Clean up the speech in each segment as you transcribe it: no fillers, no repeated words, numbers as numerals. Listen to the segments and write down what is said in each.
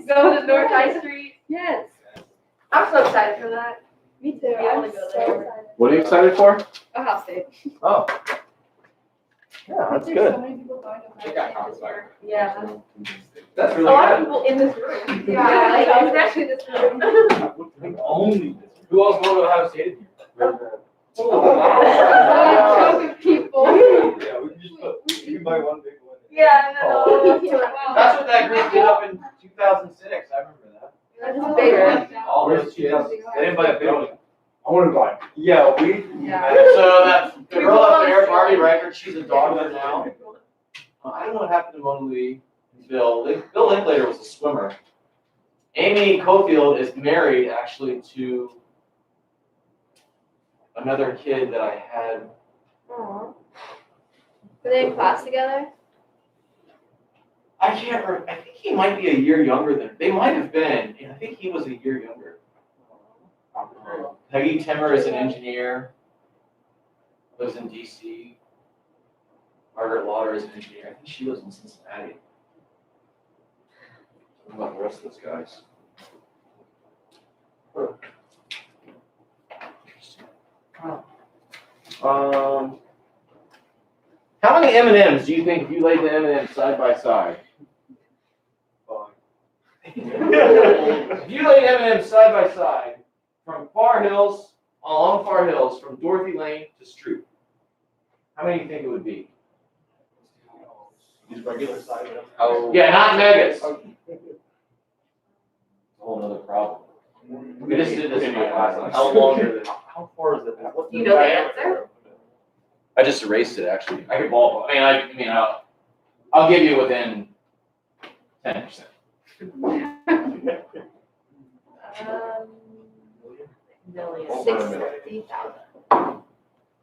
Go to North High Street. Yes. I'm so excited for that. Me too. Be able I'm to go so there. excited. What are you excited for? Ohio State. Oh. Yeah, that's There's good. so many people going to Ohio It got State this year. Yeah. That's A really lot of good. people in this room. Yeah, Yeah, especially this room. Only this. Who else go to Ohio State? People. Yeah, we can just we can buy one big one. Yeah, no. That's what that group did up in 2006. I remember that. That's bigger. All those kids. They didn't buy a building. I want to buy. Yeah, we. Yeah. So that the girl up there, Barbie Reichert, she's a dogger now. I don't know what happened to Mona Lee. Bill Linklater was a swimmer. Amy Cofield is married actually to another kid that I had. Aww. Were they in class together? I can't remember. I think he might be a year younger than. They might have been. And I think he was a year younger. Peggy Timmer is an engineer. Lives in D.C. Margaret Lauder is an engineer. I think she lives in Cincinnati. What about the rest of those guys? How many M&Ms do you think if you laid the M&Ms side by side? If you laid M&Ms side by side from along Far Hills, from Dorothy Lane to Stroop, how many do you think it would be? These regular size. Oh. Yeah, not megas. A whole other problem. We just did this in my class. How long is it? How far is it? Do you know the answer? I just erased it actually. I could ball. I'll give you within 10%. Million. 60,000.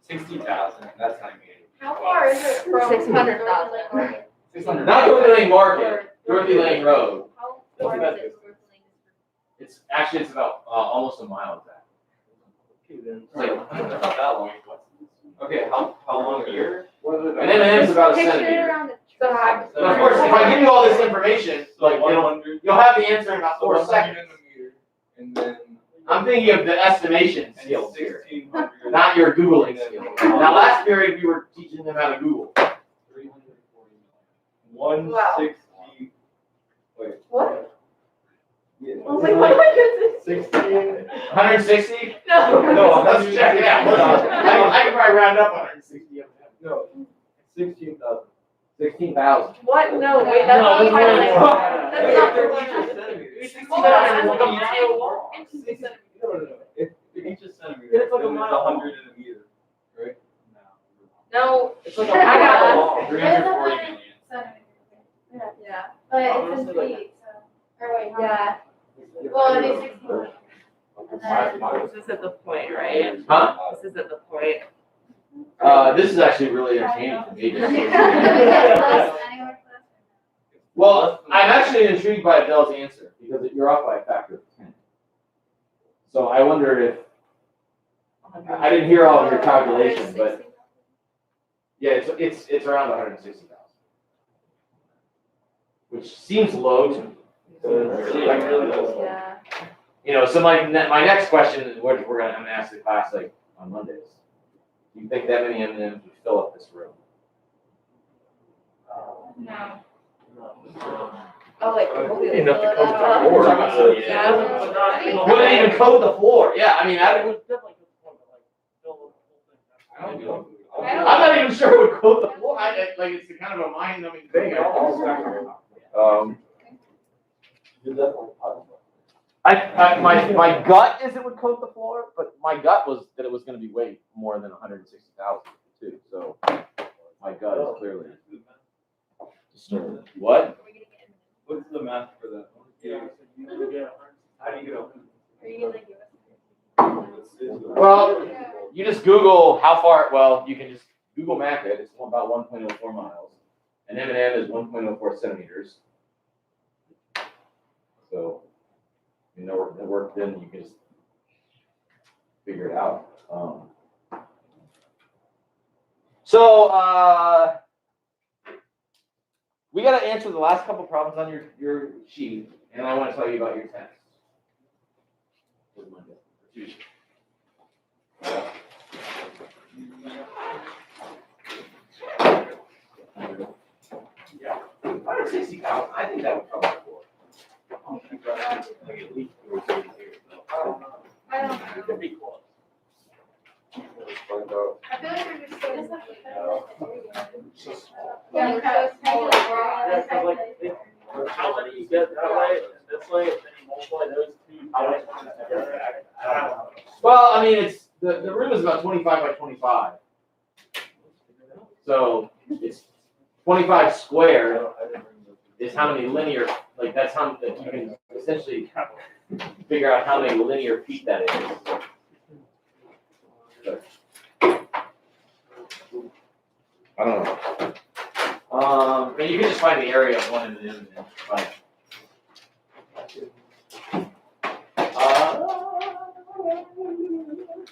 60,000. That's not me. How far is it from 600,000? 600. Not Dorothy Lane Market, Dorothy Lane Road. How far is it? It's about almost a mile exactly. Okay, then. It's like, Not that long. Okay, how long a year? and M&M's about a Picture it centimeter. around the So high. But of course, if I give you all this information, like So 100. you'll have the answer in about 4 100 seconds. in the meter, and then. I'm thinking of the estimation skills here, 1600. not your Googling skills. Now, last period we were teaching them how to Google. 160. Wait. What? Yeah. I was like, what am I 16. 160? No. No, Let's check it out. Hold on. I can probably round up 160. No, 16,000. 16,000. What? No, wait, that's No, not it's my more like. That's not They're the each one. a centimeter. Hold on, No, no, no. If each is centimeter, It's like a then mile. 100 in a meter, right? No. It's like I got a 340 million. Yeah. But it's in feet, so. Or wait, how Yeah. Well, it is 60. And then. This is at the point, right? Huh? This is at the point. This is actually really entertaining for me. Anywhere close? Well, I'm actually intrigued by Adele's answer because you're off by a factor of 10. So I wonder if I didn't hear all of your calculations, but yeah, it's around 160,000, which seems low to me. Yeah. You know, so my next question is what I'm gonna ask the class like on Mondays. Do you think that many M&Ms would fill up this room? No. Oh, like, we'll be Enough to able cover to- the floor. Yeah. Would it even coat the floor? Yeah, I mean, that would definitely. I'm not even sure it would coat the floor. Like it's kind of a mind-numbing thing. My gut is it would coat the floor, but my gut was that it was going to be way more than 160,000 too. So my gut is clearly disturbed. What? What's the math for that? How do you get open? Are you gonna give us? Well, you just Google how far. Well, you can just Google map it. It's about 1.04 miles. An M&M is 1.04 centimeters. So, you know, it worked. Then you can just figure it out. We got to answer the last couple problems on your sheet. and I want to tell you about your test. For Monday, or Tuesday. Yeah. 160 pounds, I think that would cover it for. Like at least 4 days here, so. I don't It know. could be close. I feel like we're just so. Yeah, we're because so small. Yeah, 'cause like, how many you get that way, and this way, and then you multiply those two times together. I don't know. Well, I mean, it's, the room is about 25 by 25. So it's 25 square is how many linear, like that's how, that you can essentially figure out how many linear feet that is. I don't know. I mean, you can just find the area of one and the other.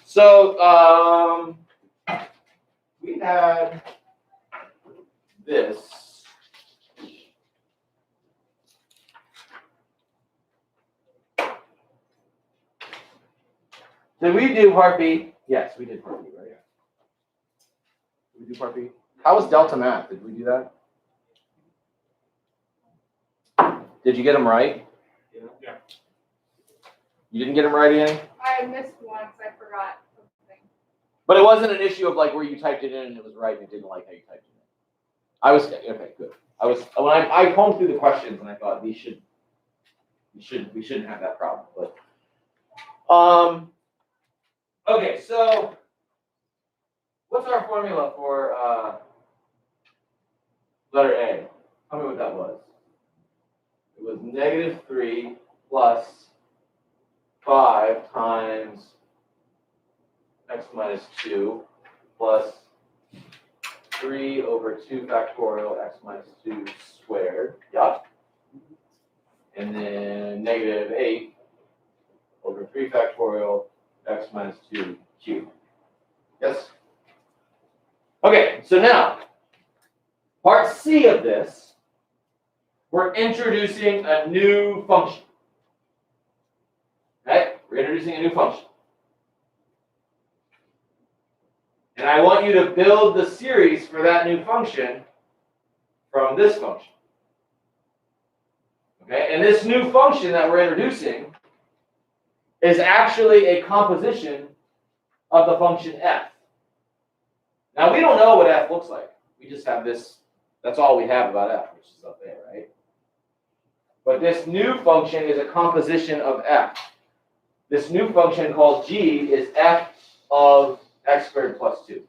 So, we had this. Did we do part B? Yes, we did part B, right? Did we do part B? How was Delta math? Did we do that? Did you get them right? Yeah. You didn't get them right, Annie? I missed one because I forgot something. But it wasn't an issue of like where you typed it in and it was right and it didn't like how you typed it in. I was okay, good. When I combed through the questions and I thought we shouldn't have that problem. But okay, so what's our formula for letter A? Tell me what that was. It was -3 plus 5 times x minus 2 plus 3 over 2 factorial x minus 2 squared. Yup. And then -8 over 3 factorial x minus 2 cubed. Yes? Okay, so now, part C of this, we're introducing a new function. Okay? We're introducing a new function. And I want you to build the series for that new function from this function. Okay? And this new function that we're introducing is actually a composition of the function f. Now, we don't know what f looks like. We just have this. That's all we have about f, which is up there, right? But this new function is a composition of f. This new function called g is f of x squared plus 2.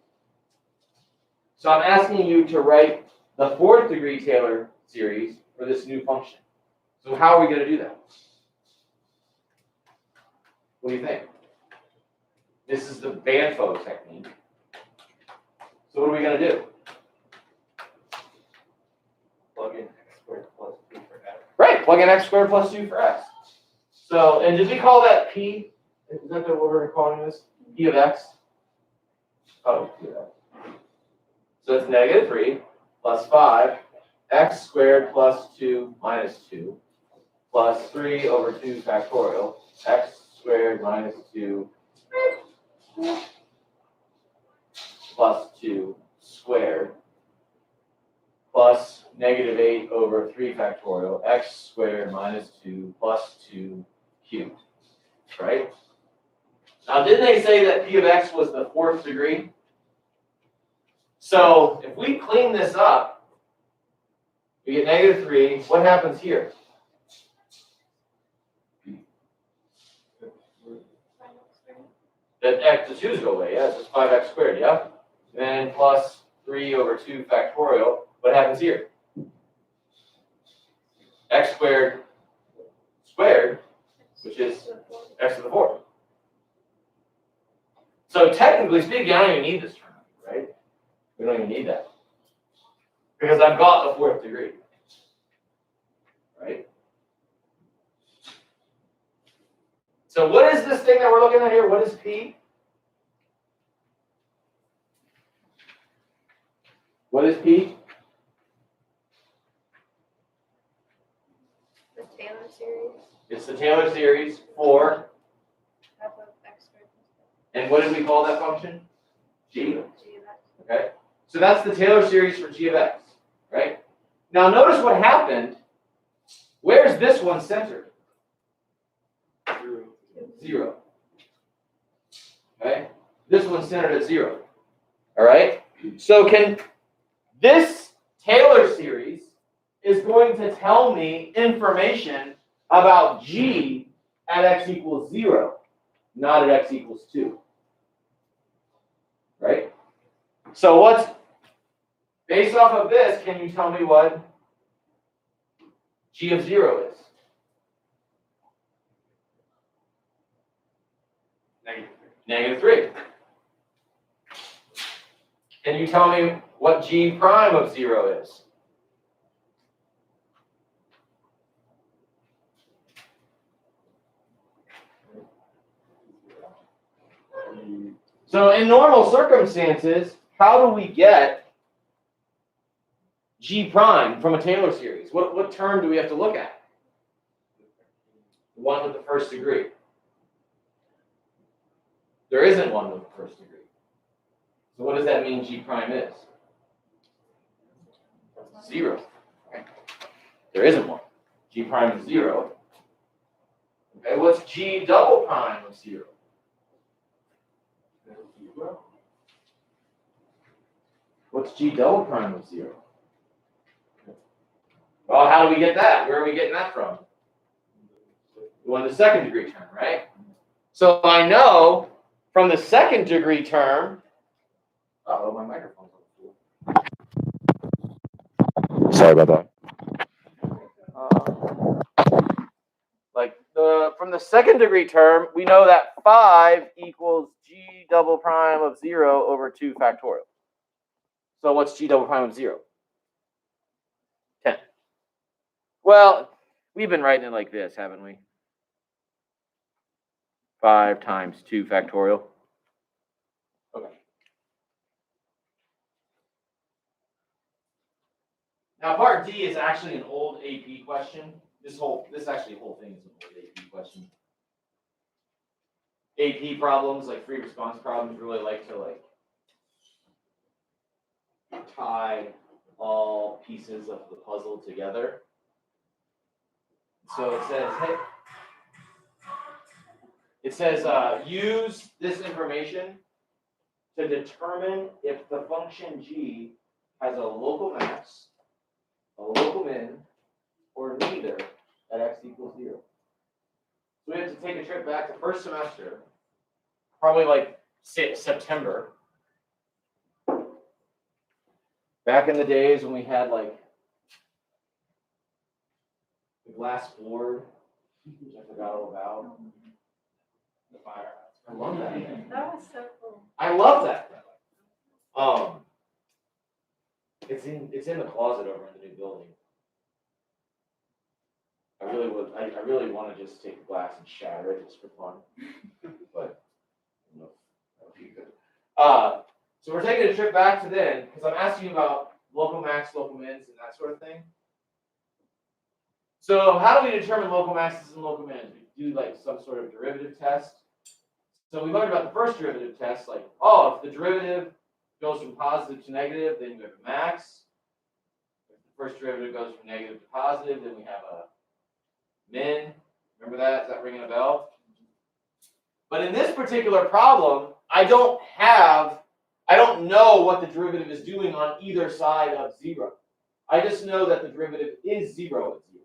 So I'm asking you to write the 4th degree Taylor series for this new function. So how are we going to do that? What do you think? This is the Banfo technique. So what are we going to do? Plug in x squared plus 2 for x. Right, plug in x squared plus 2 for x. So, and did we call that p? Is that what we're calling this? P of x? Oh, P of x. So it's -3 plus 5 x squared plus 2 minus 2 plus 3 over 2 factorial x squared minus 2 plus 2 squared plus -8 over 3 factorial x squared minus 2 plus 2 cubed, right? Now, didn't they say that p of x was the 4th degree? So if we clean this up, we get -3. What happens here? That x, the 2's go away, yeah, it's just 5x squared, yeah? Then plus 3 over 2 factorial. What happens here? X squared squared, which is x to the 4th. So technically speaking, I don't even need this term, right? We don't even need that. Because I've got the 4th degree. Right? So what is this thing that we're looking at here? What is P? What is P? The Taylor series. It's the Taylor series for, F of x squared. and what did we call that function? G. G of x. Okay? So that's the Taylor series for g of x, right? Now notice what happened. Where's this one centered? 0. Okay? This one's centered at 0. All right? So this Taylor series is going to tell me information about g at x equals 0, not at x equals 2. Right? So what's, based off of this, can you tell me what g of 0 is? -3. Can you tell me what g prime of 0 is? So in normal circumstances, how do we get g prime from a Taylor series? What term do we have to look at? The one with the first degree. There isn't one with the first degree. So what does that mean g prime is? 0. Okay. There isn't one. G prime is 0. Okay, what's g double prime of 0? What's g double prime of 0? Well, how do we get that? Where are we getting that from? Well, the second degree term, right? So I know from the second degree term, oh, my microphone's on the floor. Sorry about that. From the second degree term, we know that 5 equals g double prime of 0 over 2 factorial. So what's g double prime of 0? 10. Well, we've been writing it like this, haven't we? 5 times 2 factorial. Okay. Now part D is actually an old AP question. This whole thing is an old AP question. AP problems, like free response problems, really like to tie all pieces of the puzzle together. So it says, use this information to determine if the function g has a local max, a local min, or neither at x equals 0. So we have to take a trip back to first semester, probably like September. Back in the days when we had like the glass board, which I forgot all about. The fire. I love that. That was so cool. I love that. It's in the closet over in the new building. I really want to just take the glass and shatter it just for fun. But I don't know if that would be good. So we're taking a trip back to then, because I'm asking you about local max, local mins, and that sort of thing. So how do we determine local maxes and local mins? We do like some sort of derivative test. So we learned about the first derivative test, like, oh, if the derivative goes from positive to negative, then you have a max. If the first derivative goes from negative to positive, then we have a min. Remember that? Is that ringing a bell? But in this particular problem, I don't know what the derivative is doing on either side of 0. I just know that the derivative is 0 at 0.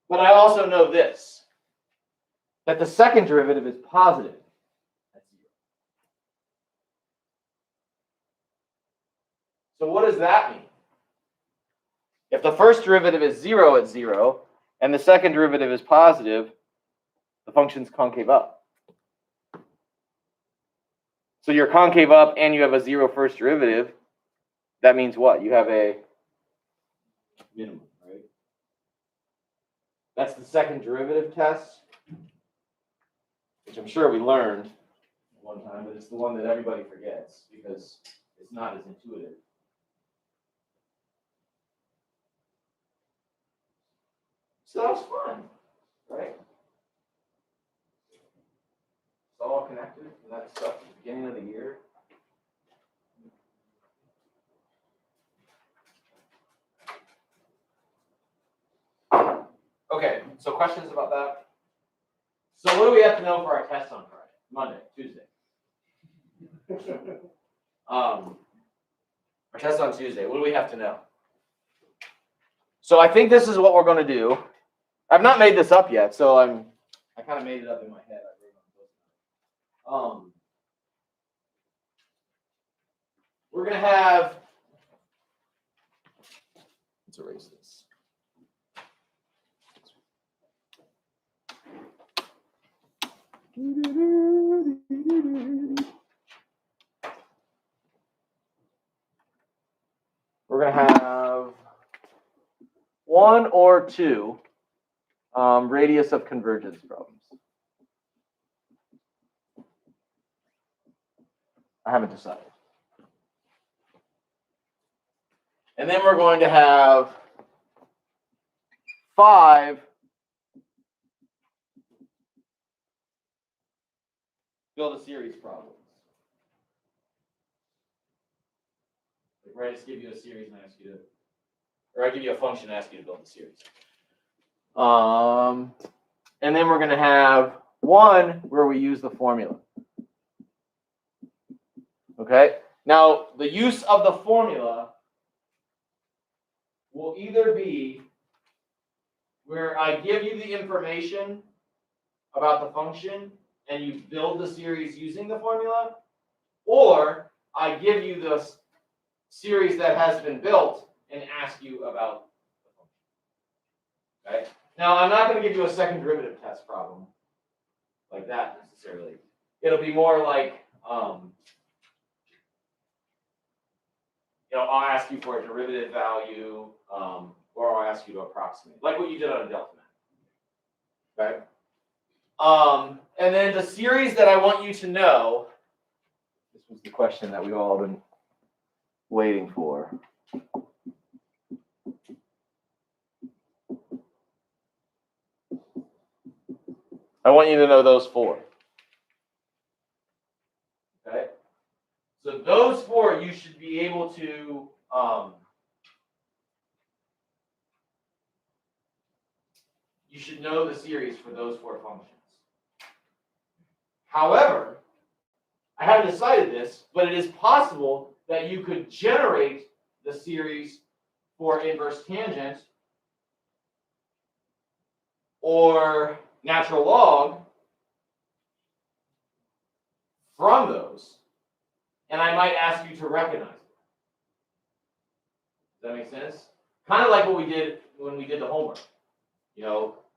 But I also know this, that the second derivative is positive at 0. So what does that mean? If the first derivative is 0 at 0, and the second derivative is positive, the function's concave up. So you're concave up and you have a 0 first derivative. That means what? You have a minimum, right? That's the second derivative test, which I'm sure we learned one time, but it's the one that everybody forgets because it's not as intuitive. So that was fun. right? It's all connected, and that's stuff at the beginning of the year. Okay, so questions about that? So what do we have to know for our test on Friday, Monday, Tuesday? Our test on Tuesday, what do we have to know? So I think this is what we're going to do. I've not made this up yet, so I kind of made it up in my head. We're going to have, let's erase this. We're going to have 1 or 2 radius of convergence problems. I haven't decided. And then we're going to have 5 build a series problems. Right, I just give you a series and I ask you to, or I give you a function and ask you to build a series. And then we're going to have 1 where we use the formula. Okay. Now the use of the formula will either be where I give you the information about the function and you build the series using the formula, or I give you the series that has been built and ask you about the function. Okay? Now, I'm not going to give you a second derivative test problem like that necessarily. It'll be more like, I'll ask you for a derivative value, or I'll ask you to approximate, like what you did on a delta map. Okay? And then the series that I want you to know, this was the question that we've all been waiting for. I want you to know those 4. Okay? So those 4 you should be able to you should know the series for those 4 functions. However, I haven't decided this, but it is possible that you could generate the series for inverse tangent or natural log from those, and I might ask you to recognize it. Does that make sense? Kind of like what we did when we did the homework,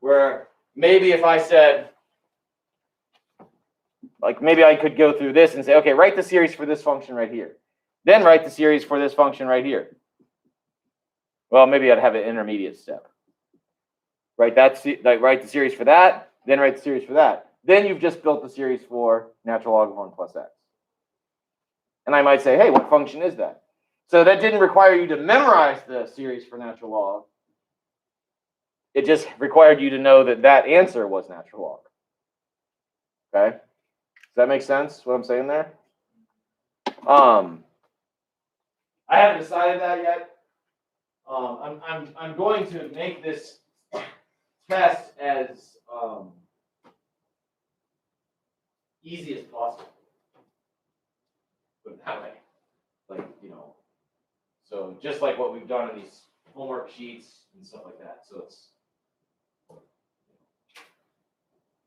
where maybe if I said, like maybe I could go through this and say, okay, write the series for this function right here. Then write the series for this function right here. Well, maybe I'd have an intermediate step. Write the series for that, then write the series for that. Then you've just built the series for natural log of 1 plus x. And I might say, hey, what function is that? So that didn't require you to memorize the series for natural log. It just required you to know that that answer was natural log. Okay? Does that make sense, what I'm saying there? I haven't decided that yet. I'm going to make this test as easy as possible. Put it that way. So just like what we've done in these homework sheets and stuff like that. So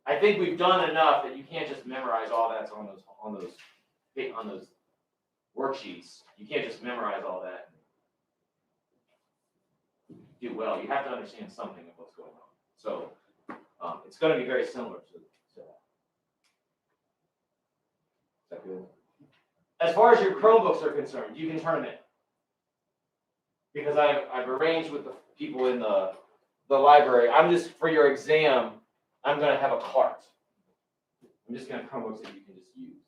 I think we've done enough that you can't just memorize all that's on those worksheets. You can't just memorize all that and do well. You have to understand something of what's going on. So it's going to be very similar to that. Is that good? As far as your Chromebooks are concerned, you can turn them in. Because I've arranged with the people in the library, I'm just, for your exam, I'm going to have a cart. I'm just going to have Chromebooks that you can just use.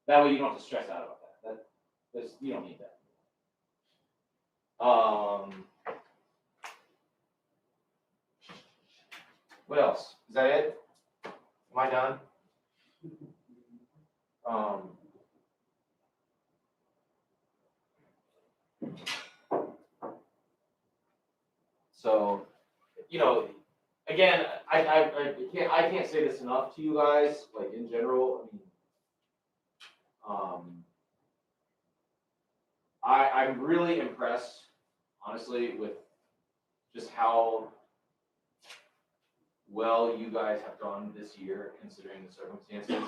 That way you don't have to stress out about that. You don't need that. What else? Is that it? Am I done? So, you know, again, I can't say this enough to you guys, like in general. I mean, I'm really impressed, honestly, with just how well you guys have done this year, considering the circumstances.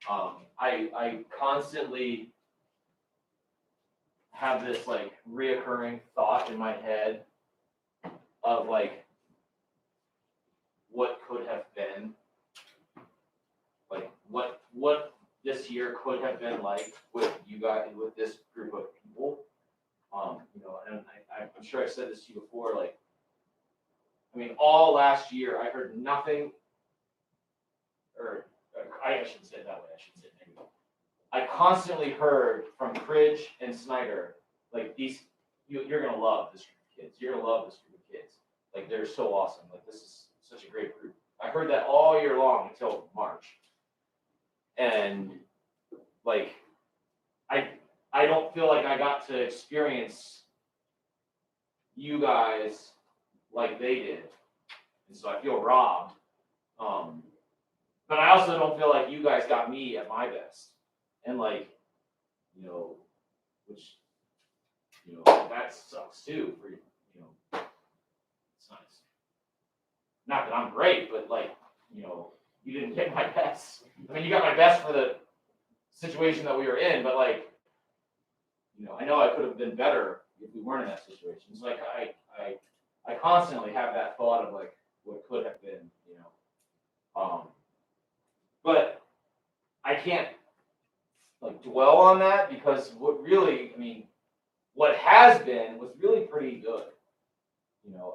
I constantly have this like reoccurring thought in my head of like what could have been, like what this year could have been like with you guys, with this group of people. You know, and I'm sure I've said this to you before, like, I mean, all last year I heard nothing, or I shouldn't say it that way, I should say it maybe. I constantly heard from Cridge and Snyder, like, you're gonna love this group of kids. You're gonna love this group of kids. Like, they're so awesome. Like, this is such a great group. I heard that all year long until March. And like, I don't feel like I got to experience you guys like they did. And so I feel robbed. But I also don't feel like you guys got me at my best. And like, you know, which, you know, that sucks too for, you know, it's nice. Not that I'm great, but like, you know, you didn't get my best. I mean, you got my best for the situation that we were in, but like, you know, I know I could have been better if we weren't in that situation. So like, I constantly have that thought of like what could have been, you know. But I can't like dwell on that because what really, I mean, what has been was really pretty good. You know,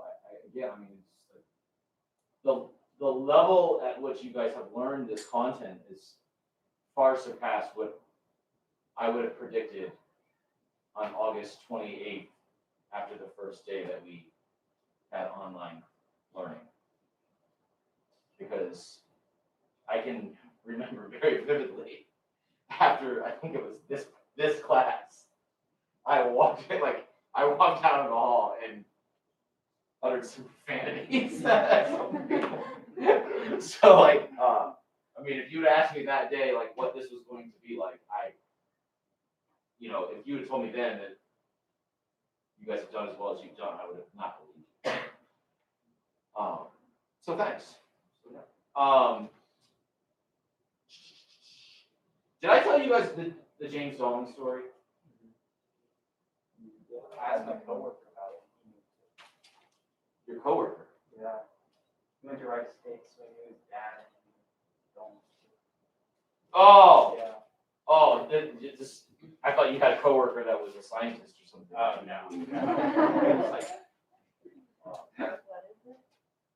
again, I mean, it's like the level at which you guys have learned this content is far surpassed what I would have predicted on August 28th after the first day that we had online learning. Because I can remember very vividly after, I think it was this class, I walked out of the hall and uttered some profanities. So like, I mean, if you would ask me that day, like what this was going to be like, you know, if you would have told me then that you guys have done as well as you've done, I would have not believed you. So thanks. Did I tell you guys the James Dolan story? I asked my coworker about it. Your coworker? Yeah. He went to Wright State, so he knew his dad and Dolan. Oh! Yeah. Oh, I thought you had a coworker that was a scientist or something. Oh, no.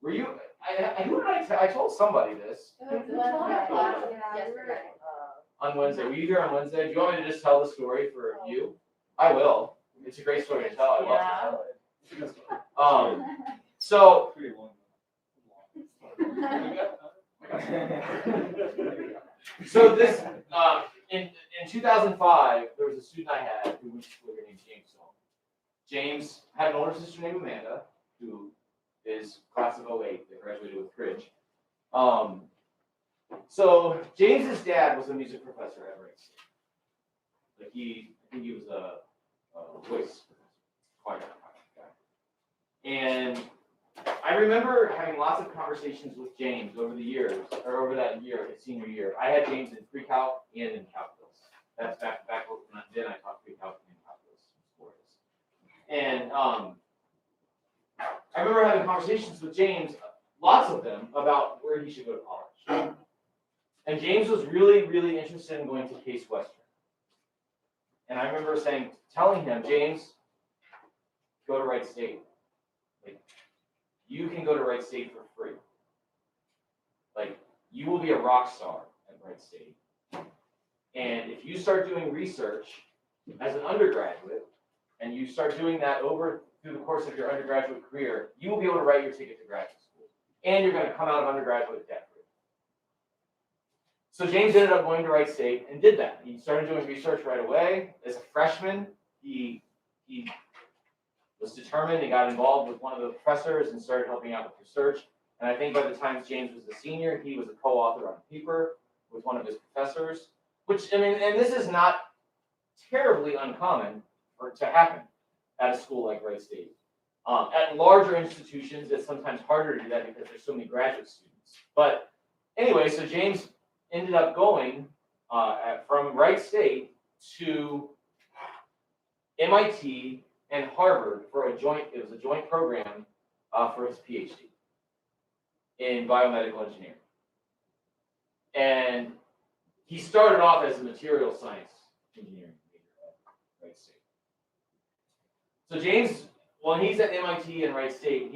Were you? I told somebody this on Wednesday. Were you here on Wednesday? Do you want me to just tell the story for you? I will. It's a great story to tell. I love to tell it. So. So this in 2005, there was a student I had who went to school here named James Dolan. James had an older sister named Amanda, who is class of 08 that graduated with Cridge. So James's dad was a music professor at Wright State. Like I think he was a voice choir guy. And I remember having lots of conversations with James over the years, or over that year, his senior year. I had James in pre-calc and in calculus. That's back when then I taught pre-calc and calculus. And I remember having conversations with James, lots of them, about where he should go to college. And James was really, really interested in going to Case Western. And I remember telling him, James, go to Wright State. Like, you can go to Wright State for free. Like, you will be a rock star at Wright State. And if you start doing research as an undergraduate, and you start doing that through the course of your undergraduate career, you will be able to write your ticket to graduate school. and you're going to come out of undergraduate debt free. So James ended up going to Wright State and did that. He started doing research right away. As a freshman, he was determined. He got involved with one of the professors and started helping out with research. And I think by the time James was a senior, he was a co-author on a paper with one of his professors, which, I mean, and this is not terribly uncommon for it to happen at a school like Wright State. At larger institutions, it's sometimes harder to do that because there's so many graduate students. But anyway, so James ended up going from Wright State to MIT and Harvard for it was a joint program for his PhD in biomedical engineering. And he started off as a material science engineering major at Wright State. So James, when he's at MIT and Wright State,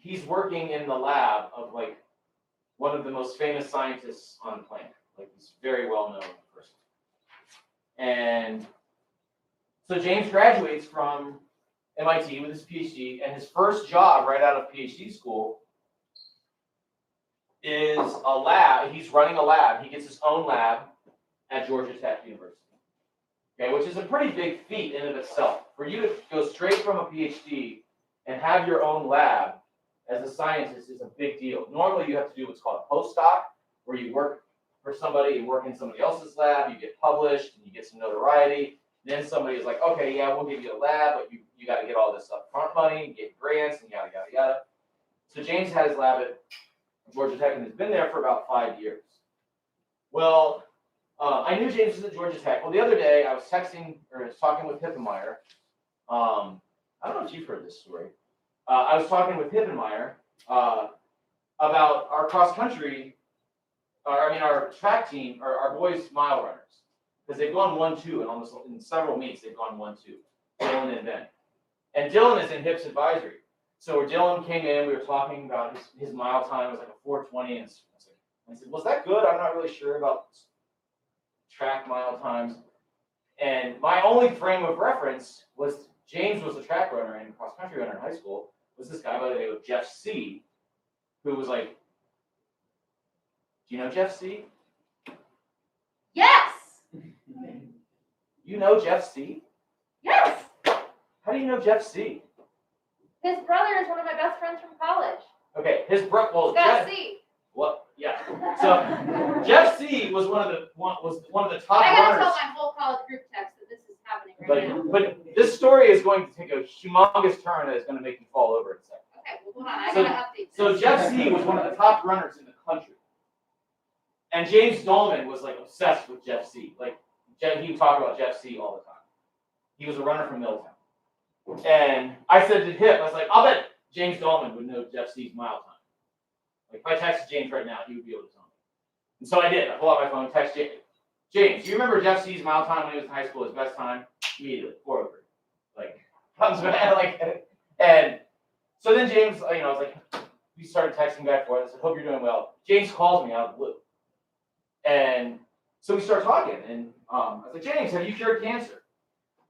he's working in the lab of like one of the most famous scientists on the planet. Like he's very well known person. And so James graduates from MIT with his PhD, and his first job right out of PhD school is a lab. He's running a lab. He gets his own lab at Georgia Tech University. Okay, which is a pretty big feat in and of itself. For you to go straight from a PhD and have your own lab as a scientist is a big deal. Normally you have to do what's called a postdoc, where you work for somebody, you work in somebody else's lab, you get published, and you get some notoriety. Then somebody is like, okay, yeah, we'll give you a lab, but you got to get all this upfront money, get grants, and yada, yada, yada. So James had his lab at Georgia Tech and has been there for about 5 years. Well, I knew James was at Georgia Tech. Well, the other day I was talking with Hippenmeyer. I don't know if you've heard this story. I was talking with Hippenmeyer about our cross country, our track team, our boys mile runners, because they've gone 1-2 and almost in several meets they've gone 1-2. Dylan and Ben, and Dylan is in HIPS advisory. So Dylan came in, we were talking about his mile time was like a 4:20, and I said, was that good? I'm not really sure about track mile times. And my only frame of reference was James was a track runner and cross country runner in high school. Was this guy by the name of Jeff C, who was like, do you know Jeff C? Yes. You know Jeff C? Yes. How do you know Jeff C? His brother is one of my best friends from college. Okay, his brother. Well, Scott Jeff, C. what? Yeah. So Jeff C was one of the top I gotta runners. tell my whole college group text that this is happening right now. But this story is going to take a humongous turn that is going to make you fall over in a second. Okay, well, hold on. I So- gotta update So this. Jeff C was one of the top runners in the country. And James Dolman was like obsessed with Jeff C. Like he would talk about Jeff C all the time. He was a runner from Middletown. And I said to him, I was like, I'll bet James Dolman would know Jeff C's mile time. Like if I texted James right now, he would be able to tell me. And so I did. I pulled out my phone, text James. James, do you remember Jeff C's mile time when he was in high school, his best time? Immediately, 4:03. Like, comes back, like, and so then James, I was like, we started texting back and forth. I said, hope you're doing well. James calls me out of the blue. And so we start talking, and I was like, James, have you cured cancer?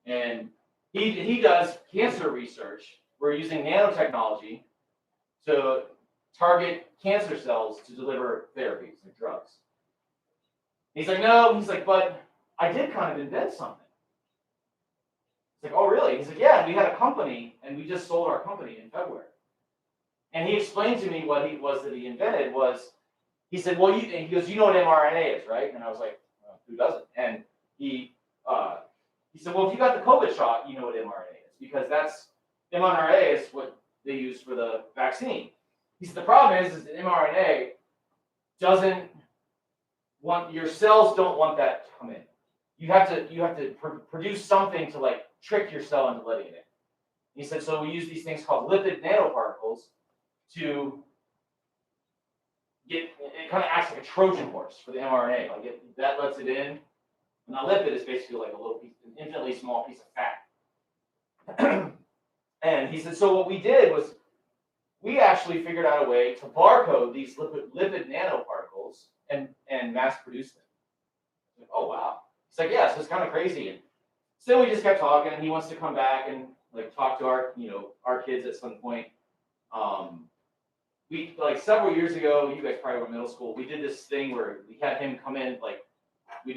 And he does cancer research. We're using nanotechnology to target cancer cells to deliver therapies and drugs. He's like, no. He's like, but I did kind of invent something. He's like, oh, really? He's like, yeah, we had a company, and we just sold our company in February. And he explained to me what he was that he invented was, he said, well, he goes, you know what mRNA is, right? And I was like, well, who doesn't? And he said, well, if you got the COVID shot, you know what mRNA is, because mRNA is what they use for the vaccine. He said, the problem is that mRNA doesn't want, your cells don't want that to come in. You have to produce something to like trick your cell into letting it in. He said, so we use these things called lipid nanoparticles to it kind of acts like a Trojan horse for the mRNA. Like that lets it in. And a lipid is basically like a little piece, an infinitely small piece of fat. And he said, so what we did was we actually figured out a way to barcode these lipid nanoparticles and mass produce them. Like, oh, wow. He's like, yeah, so it's kind of crazy. And so we just kept talking, and he wants to come back and like talk to our kids at some point. we, like, several years ago, you guys probably were in middle school, we did this thing where we had him come in, like, we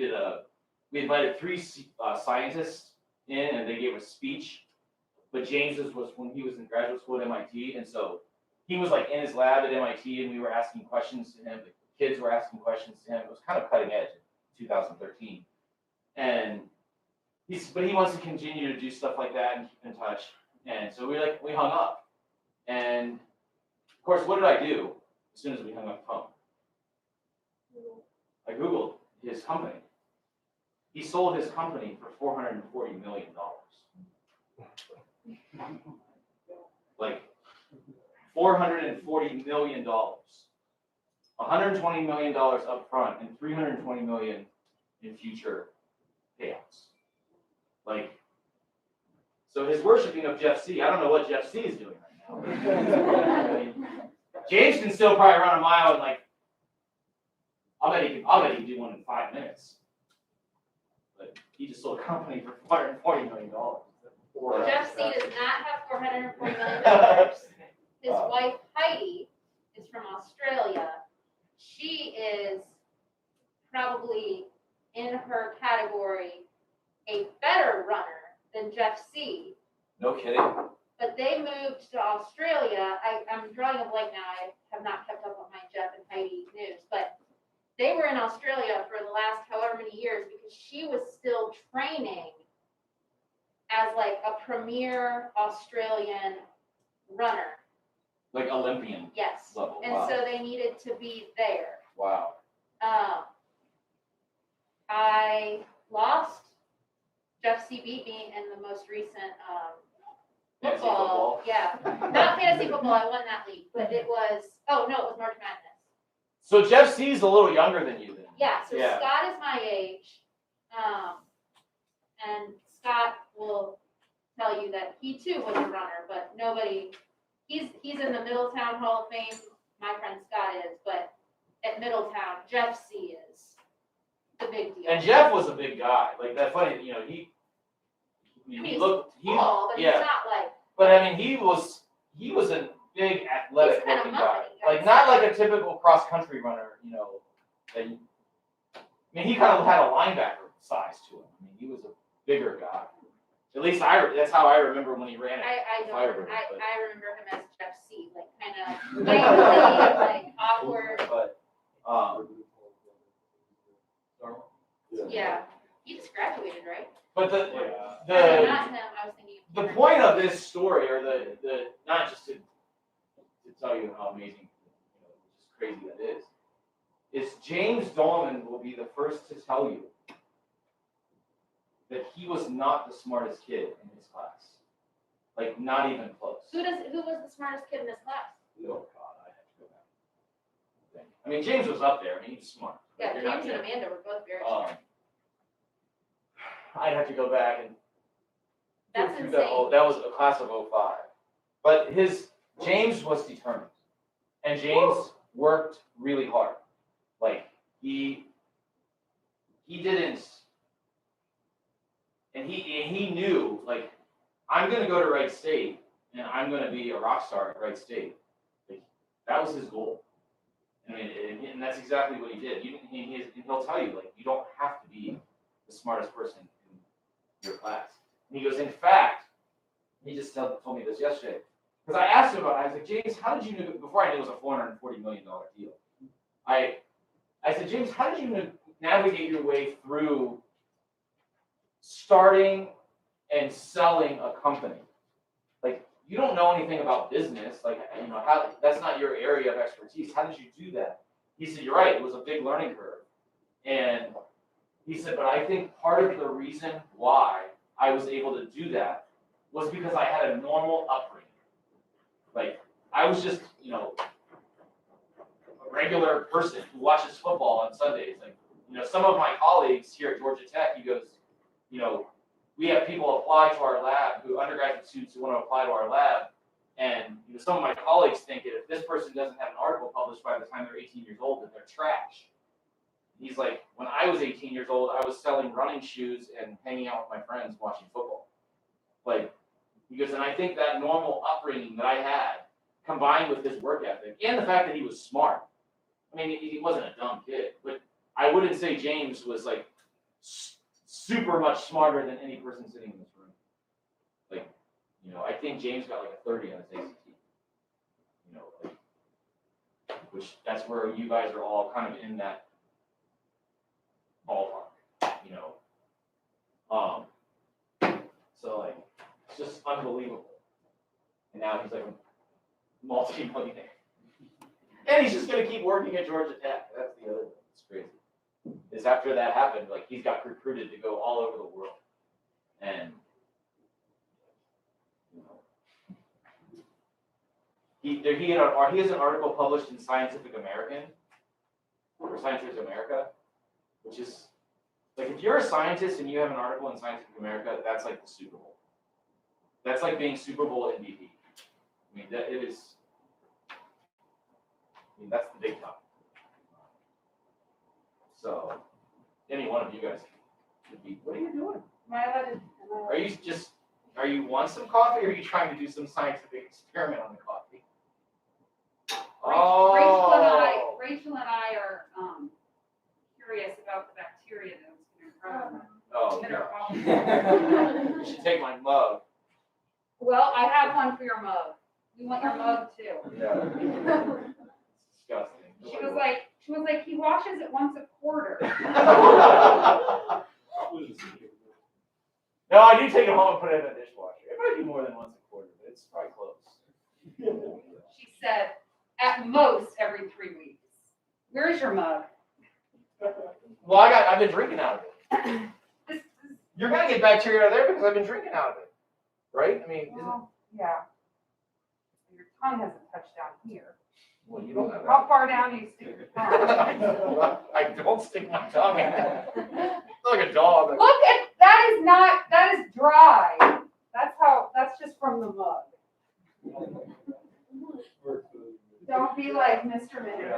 invited 3 scientists in, and they gave a speech. But James's was when he was in graduate school at MIT, and so he was like in his lab at MIT, and we were asking questions to him. The kids were asking questions to him. It was kind of cutting edge in 2013. And but he wants to continue to do stuff like that and keep in touch. And so we hung up. And of course, what did I do as soon as we hung up the phone? I Googled his company. He sold his company for $440 million. Like $440 million. $120 million up front and $320 million in future payouts. Like, so his worshiping of Jeff C. I don't know what Jeff C. is doing right now. I mean, James can still probably run a mile in like, I'll bet he can do one in 5 minutes. But he just sold a company for $440 million. Jeff C. does not have $440 million. His wife Heidi is from Australia. She is probably in her category a better runner than Jeff C. No kidding. But they moved to Australia. I'm drawing a blank now. I have not kept up on my Jeff and Heidi news, but they were in Australia for the last however many years because she was still training as like a premier Australian runner. Like Olympian Yes. level. And Wow. so they needed to be there. Wow. I lost. Jeff C. beat me in the most recent Fantasy football. Yeah. Not fantasy football. I won that league. But it was, it was March Madness. So Jeff C. is a little younger than you then. Yeah. So Yeah. Scott is my age. And Scott will tell you that he too was a runner, but nobody, he's in the Middletown Hall of Fame. My friend Scott is, but at Middletown, Jeff C. is the big deal. And Jeff was a big guy. Like that funny, he He's looked tall, but yeah. he's not like. But I mean he was a big athletic He's kinda looking guy. muffy, I Like not would like a typical cross country runner, that I mean he kind of had a linebacker size to him. I mean he was a bigger guy. At least that's how I remember when he ran it. I don't. Firebird, I but- remember him as Jeff C. Like kind of gangly, like awkward. But Yeah, he just graduated, right? but No, not him. I was thinking. the point of this story, or the not just to tell you how amazing, just crazy that is James Dolman will be the first to tell you that he was not the smartest kid in his class, like not even close. Who was the smartest kid in this class? Oh God, I have to go back. I mean, James was up there. I mean, he was smart. Yeah, You're not James and kidding. Amanda were both very smart. I'd have to go back and That's through insane. that was a class of 05. But James was determined. And James worked really hard. Like he didn't, and he knew, like, I'm gonna go to Wright State and I'm gonna be a rock star at Wright State. Like, that was his goal. I mean, and that's exactly what he did. He'll tell you, like, you don't have to be the smartest person in your class. And he goes, in fact, he just told me this yesterday. Because I asked him about it. I was like, James, how did you know, before I knew it was a $440 million deal, I said, James, how did you navigate your way through starting and selling a company? Like, you don't know anything about business. Like, how, that's not your area of expertise. How did you do that? He said, you're right. It was a big learning curve. And he said, but I think part of the reason why I was able to do that was because I had a normal upbringing. Like, I was just, a regular person who watches football on Sundays. Like, some of my colleagues here at Georgia Tech, he goes, we have people apply to our lab, undergraduate students who want to apply to our lab. And some of my colleagues think that if this person doesn't have an article published by the time they're 18 years old, that they're trash. He's like, when I was 18 years old, I was selling running shoes and hanging out with my friends watching football. Like, he goes, and I think that normal upbringing that I had combined with his work ethic and the fact that he was smart. I mean, he wasn't a dumb kid, but I wouldn't say James was like super much smarter than any person sitting in this room. Like, you know, I think James got like a 30 on his ACT. You know, like, which that's where you guys are all kind of in that ballpark, you know. So like, it's just unbelievable. And now he's like a multi-millionaire. And he's just gonna keep working at Georgia Tech. That's the other thing. It's crazy. Is after that happened, like he's got recruited to go all over the world. And you know, he has an article published in Scientific American or Scientific America, which is like if you're a scientist and you have an article in Scientific America, that's like the Super Bowl. That's like being Super Bowl MVP. I mean, that it is. I mean, that's the big time. So, any one of you guys could be. What are you doing? Are you want some coffee, or are you trying to do some scientific experiment on the coffee? Rachel and I are curious about the bacteria that's going to grow. Oh, you should take my mug. Well, I have one for your mug. We want your mug too. Yeah. It's disgusting. She was like, he washes it once a quarter. No, I do take it home and put it in the dishwasher. It might be more than once a quarter, but it's probably close. She said, at most every 3 weeks. Where's your mug? Well, I've been drinking out of it. You're gonna get bacteria out of there because I've been drinking out of it, right? I mean, Well, yeah. Your tongue hasn't touched down here. well, you don't have How far down do you stick your tongue? I don't stick my tongue in there. Like a dog. Look at, that is dry. That's just from the mug. Don't be like Mr. Minute.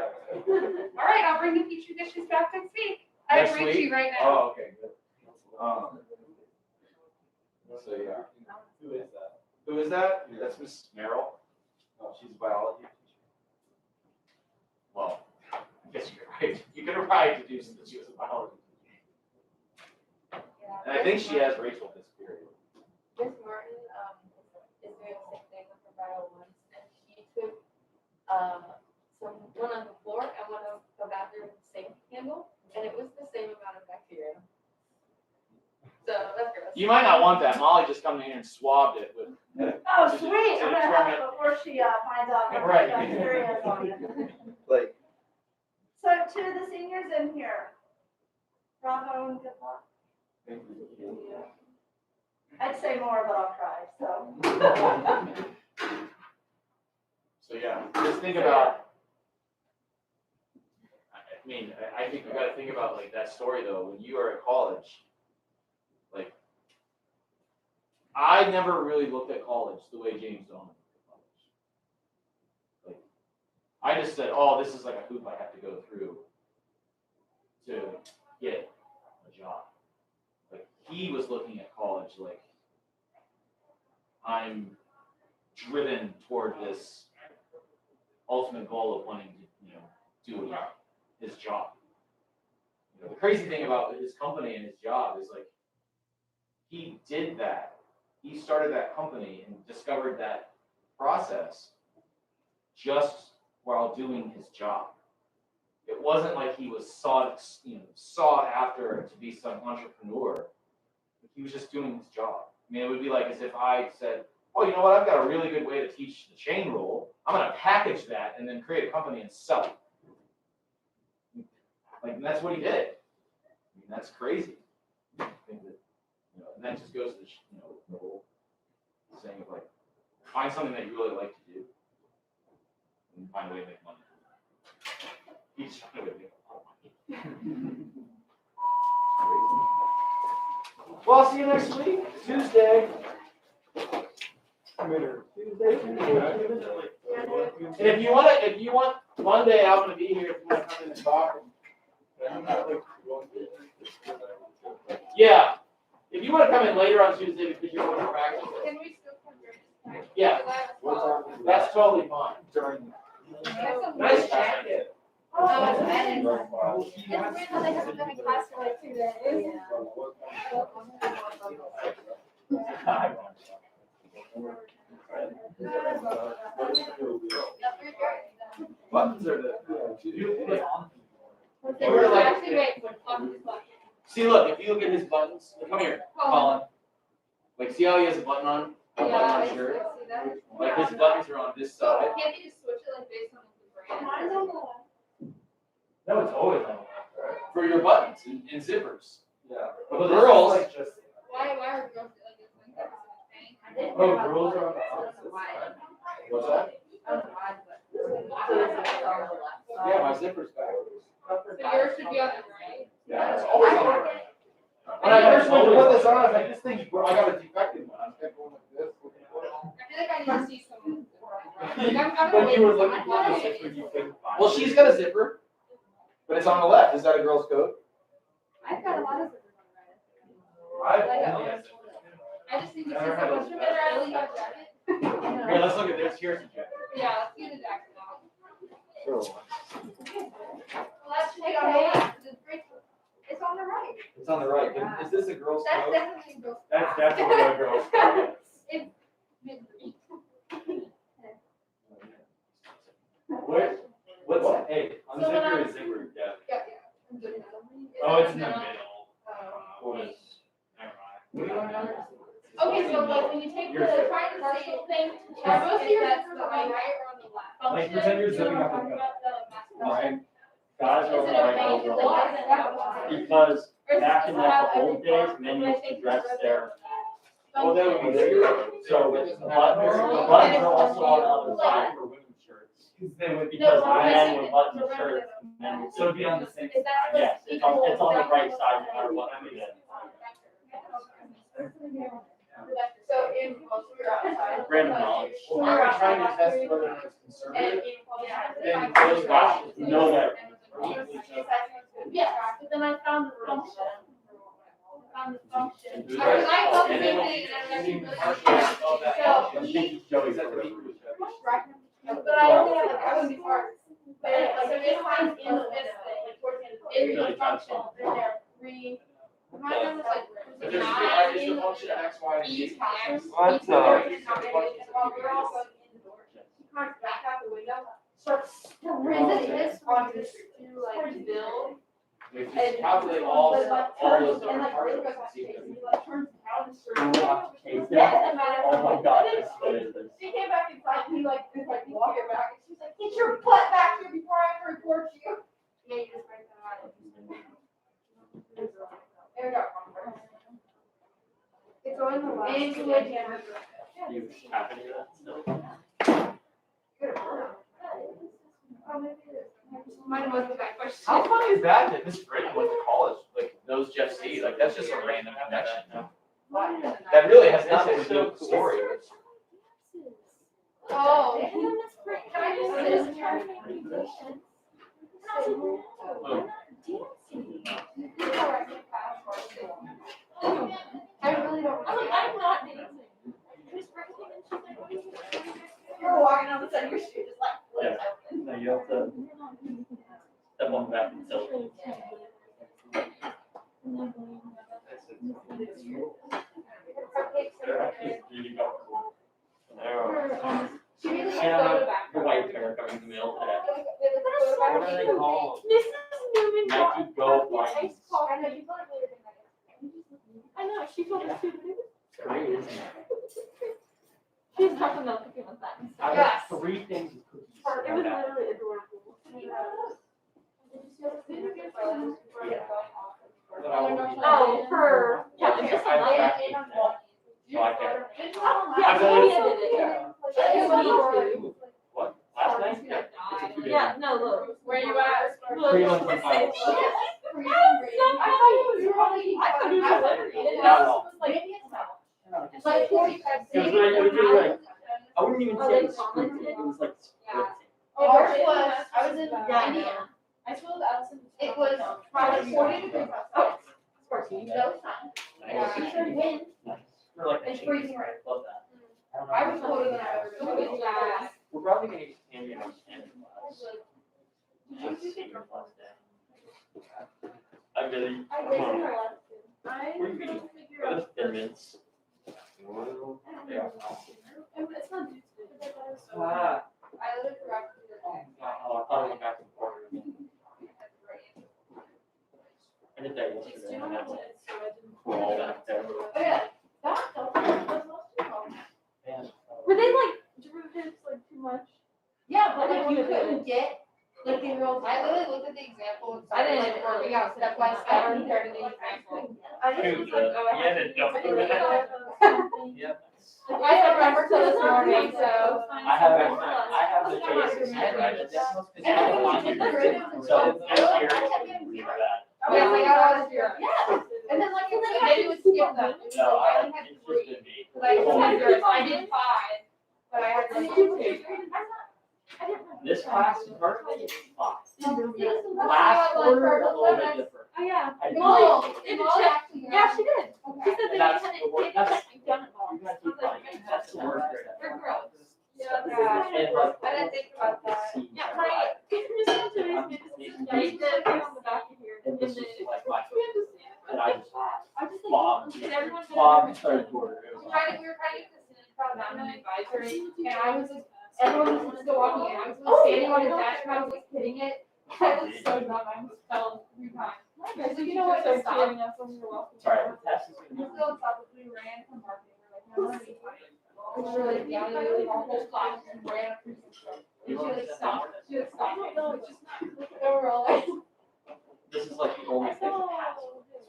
All right, I'll bring the petri dishes back next week. I have Next Richie week? right now. Oh, okay, good. So yeah. Who is that? Who is that? That's Miss Merrill. Oh, she's a biology teacher. Well, I guess you're right. You could have probably deduced that she was a biology teacher. And I think she has Rachel this period. Miss Martin is doing the same thing with her bio once, and she took one on the floor and one on the bathroom sink handle, and it was the same amount of bacteria. So that's gross. You might not want that. Molly just come in here and swabbed it with. Oh, sweet, I'm gonna have it before she finds out how much Right. bacteria is on it. Like, So to the seniors in here, bravo and good luck. I'd say more, but I'll try, so. So yeah, just think about. I mean, I think we got to think about like that story though. When you are at college, like I never really looked at college the way James Dolan looked at college. Like I just said, oh, this is like a hoop I have to go through to get a job. Like he was looking at college like I'm driven toward this ultimate goal of wanting to, do his job. The crazy thing about his company and his job is like he did that. He started that company and discovered that process just while doing his job. It wasn't like he was sought after to be some entrepreneur. He was just doing his job. I mean, it would be like as if I said, oh, you know what, I've got a really good way to teach the chain rule. I'm going to package that and then create a company and sell it. Like, and that's what he did. I mean, that's crazy. I think that, and that just goes to the whole saying of like, find something that you really like to do and find a way to make money. He's trying to make a lot of money. Well, I'll see you next week, Tuesday. And if you want Monday, I'm going to be here if you want to come in and talk. Yeah. If you want to come in later on Tuesday because you're going to practice. Can we still come here? Yeah, that's totally fine. Nice jacket. Oh, it's amazing. It's weird how they haven't been in class for like 2 days. Buttons are the. We're like, actually, wait, on this button. See, look, if you look at his buttons, come here, Colin. Like, see how he has a button on? A button on his shirt? See that? Like, his buttons are on this So side. can't you just switch it like based on the brand? No, it's always on the left, right? For your buttons and zippers. Yeah. But girls, Like just. Why are girls like this? Like that? Oh, girls are on the opposite side. What's that? I don't know why, but. yeah, my zipper's backwards. So yours should be on the right. Yeah, it's always on the right. When I first went to put this on, I was like, this thing's, I got a defective one. I kept going like this. I feel like I need to see someone. Like, I'm But you were gonna looking for the zipper you couldn't find. Well, she's got a zipper, but it's on the left. Is that a girl's coat? I've got a lot of zippers on the right. I only have zipper. I just need to see Never had someone. a- Should I really got jacket? Here, let's look at this. Here's the jacket. Yeah, let's get a jacket out. Well, that should be on the left. It's on the right. It's on the right. Is this a girl's That's coat? definitely girls. That's definitely a girl's coat. It's mid-grade. What's that? Hey, So when unzipper I'm- is zipper, yeah. Yeah, yeah. I'm good now. Oh, it's in the Is that middle. now? What is? Never mind. Okay, so like when you take the partial thing to check, Are most of if your that's zippers the on the right or on the left? Like, pretend you're zipping up Function, the you know, cup. talking about the Alright. Guys are Is it right, okay girls to are like left. that? Because Or is back it in just like have the old every days, part? men But I used to think dress it's their, Well, that would be function. zero. so the buttons are also on the other side for women's shirts. Because they would be. Because No, but men I with think button it's shirts, men would. So it'd be on the same. Is that Yes, what's it's on the equal? right side, no matter what I mean. So in most of your outside. Random knowledge. Well, aren't we trying to test whether or not it's And conservative? in. Then those guys know that. Yeah, but then I found the function. I found the function. There's I right. thought the And same then thing, and I'm you like, partially install that So, function. Joey's Is that the right. beat? But I only have like, I wouldn't be hard. But like, so this one's in the fifth thing, like towards the end of the in the function, then there are three. my one was like. But there's not is in the function of X, Y, and each Z. class. What, Each course uh, is combination, and while we're all going in the door, she comes back out the window, starts sprinting this onto this to like build. We just calculate all those And different like, parts really goes and like, see if he like turns around and Ooh, starts. taste it. Yeah, and then- Oh my god, this is this. She came back inside, and he like, is like walking back, and she's like, get your butt back here before I have to report you. Yeah, you just break them out. There we go. It's on the left. Into a camera. You happen to hear that still? Oh, maybe it is. Mine wasn't that question. How funny is that that Miss Britton went to college, like, knows Jeff C? Like, that's just a random connection. That really has nothing to do with the story. Oh. Can I just say this? I really don't. I'm not dancing. You're walking on the side of your shoe, just like. Yeah. No, you have to step on the back and tilt. They're actually really cool. They're, She really and photo back. the white pair coming in the mail today. What are they called? Mrs. Newman. Nike Go Flights. I know, she told us to do. It's great, isn't it? She's talking about cooking with that. I Yes. got 3 things with cookies. It was like that. literally adorable. Oh, her. Yeah, Okay, just I like back it. So I can. Yeah, really- Sophia did it. Yeah. What? Last night? Yeah. It's a 2-day. Yeah, no, look. Where you at? Look. 3 months and 5. I thought you were probably. I thought you were hilarious. No. Like, It's like 45 It was really, it was really like, I wouldn't even Oh, say they it was scripted, it was like scripted. Ours was, I was in Yeah. India. I told Allison. It was probably 40 degrees outside. Sporty. No sun. Yeah. T-shirt wind. Nice. For like a It's change. freezing right. Love that. I was older than I ever Go been. get that. We're probably gonna use candy in our candy class. I really, I come did on. in the last two. What are you eating? What is Thin Mints? Yeah. It's not due to it. Ah, I literally forgot to do it. oh, I thought it went back and forth. I did that yesterday. And that's Oh, all back there. yeah. That's most people. Man. Were they like derivatives like too much? Yeah, but like you couldn't get, like the real. I literally looked at the example and I didn't- like working out step by step and started the example. I just was like, oh, I Yeah, have the to jump do through something. Yep. I don't remember till this morning, so. I have the cases, right? And then when we did the rhythm, So next year, we have that. Oh, yeah, like I was here. Yeah. And then like, Maybe we skip them. It was No, like, I only had it's just 3. been me. Cause I had yours, I did 5, but I had like 2. This class, virtually, is fine. Last Last quarter, a little bit different. Oh, yeah. I did- Molly actually. Yeah, she did. She Okay. said And that that's they the word- hadn't that's- you've done it all. You guys keep finding, that's the word grade. We're girls. Yeah. And like. I didn't think about that. Yeah, my, just introduced me to this. Yeah, you did it on the back of here. And this is like my, and I just, I just think. Bob, Because everyone said. Bob started quarter. It was We were trying to get this in about mountain advisory, and I was like, everyone was still walking in, I was like standing on the desk, and I was like hitting it. I looked so dumb, I almost fell 3 times. So you know what, just stop. Sorry, the test is We gonna still stopped, we ran from marketing, we're like, no, we're gonna be fine. We were like, yeah, we really all whole class and ran up through some stuff. And she like stopped, she like stopped, no, it's just not, and we're all like. This is like the only thing that has.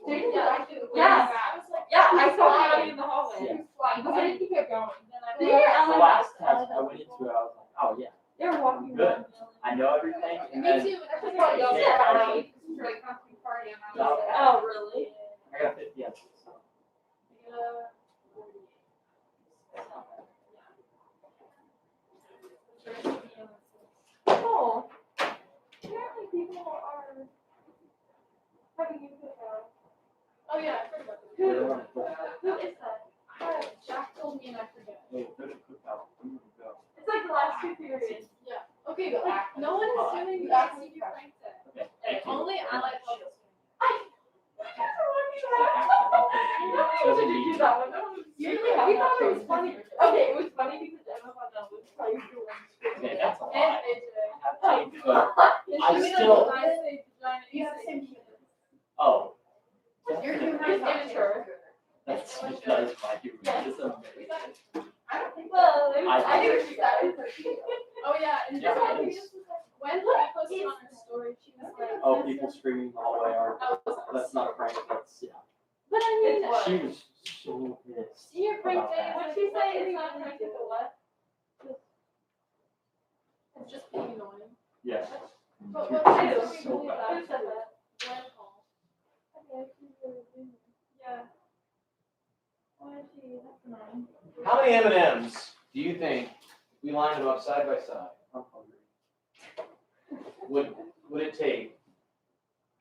Dude, yeah, actually, the way Yeah. back, I was like, Yeah, I saw Maddie in the hallway. she was flying, but I didn't keep it going. Then I. Did you hear The Ellen? last test I went into, I was like, oh yeah, They were walking Good. around. I know everything, and Me then too, that's just why y'all Yeah. said, right? It's really constant party, I'm not. No. Oh, really? I got 50 answers. So. Oh. Apparently people are having you pick out. Oh, yeah, I heard about this. Who is that? Jack told me and I forget. Wait, there's a cookout. I'm gonna go. It's like the last 2 periods. Okay, but like, no one is doing Okay, that. See, you pranked it. thank you. Only I like all this. Doesn't mean- do that one. Usually we thought it was funny. Okay, it was funny because Emma thought that was how you do Okay, that's a And lot. they did. I've changed, but And I she was still- like, I say vagina, you have the same humor. oh. Your humor It's is not immature. That's because my humor is amazing. I don't think. Well, it was, I I think she got it. Oh, yeah, and Yeah, just it is. when I posted on her story, she was like. Oh, people screaming the hallway are, Oh, that's not a prank, that's, yeah. But I mean, She was so pissed. Senior prank about day, that. what'd she say, it's not prank, it's a what? It's just being annoying. Yes. But She what was I don't so believe bad. that. Who said that? Glenn Hall. okay, she's really doing it. Yeah. Why is she, that's annoying. How many M&Ms do you think, if we lined them up side by side, I'm hungry. would it take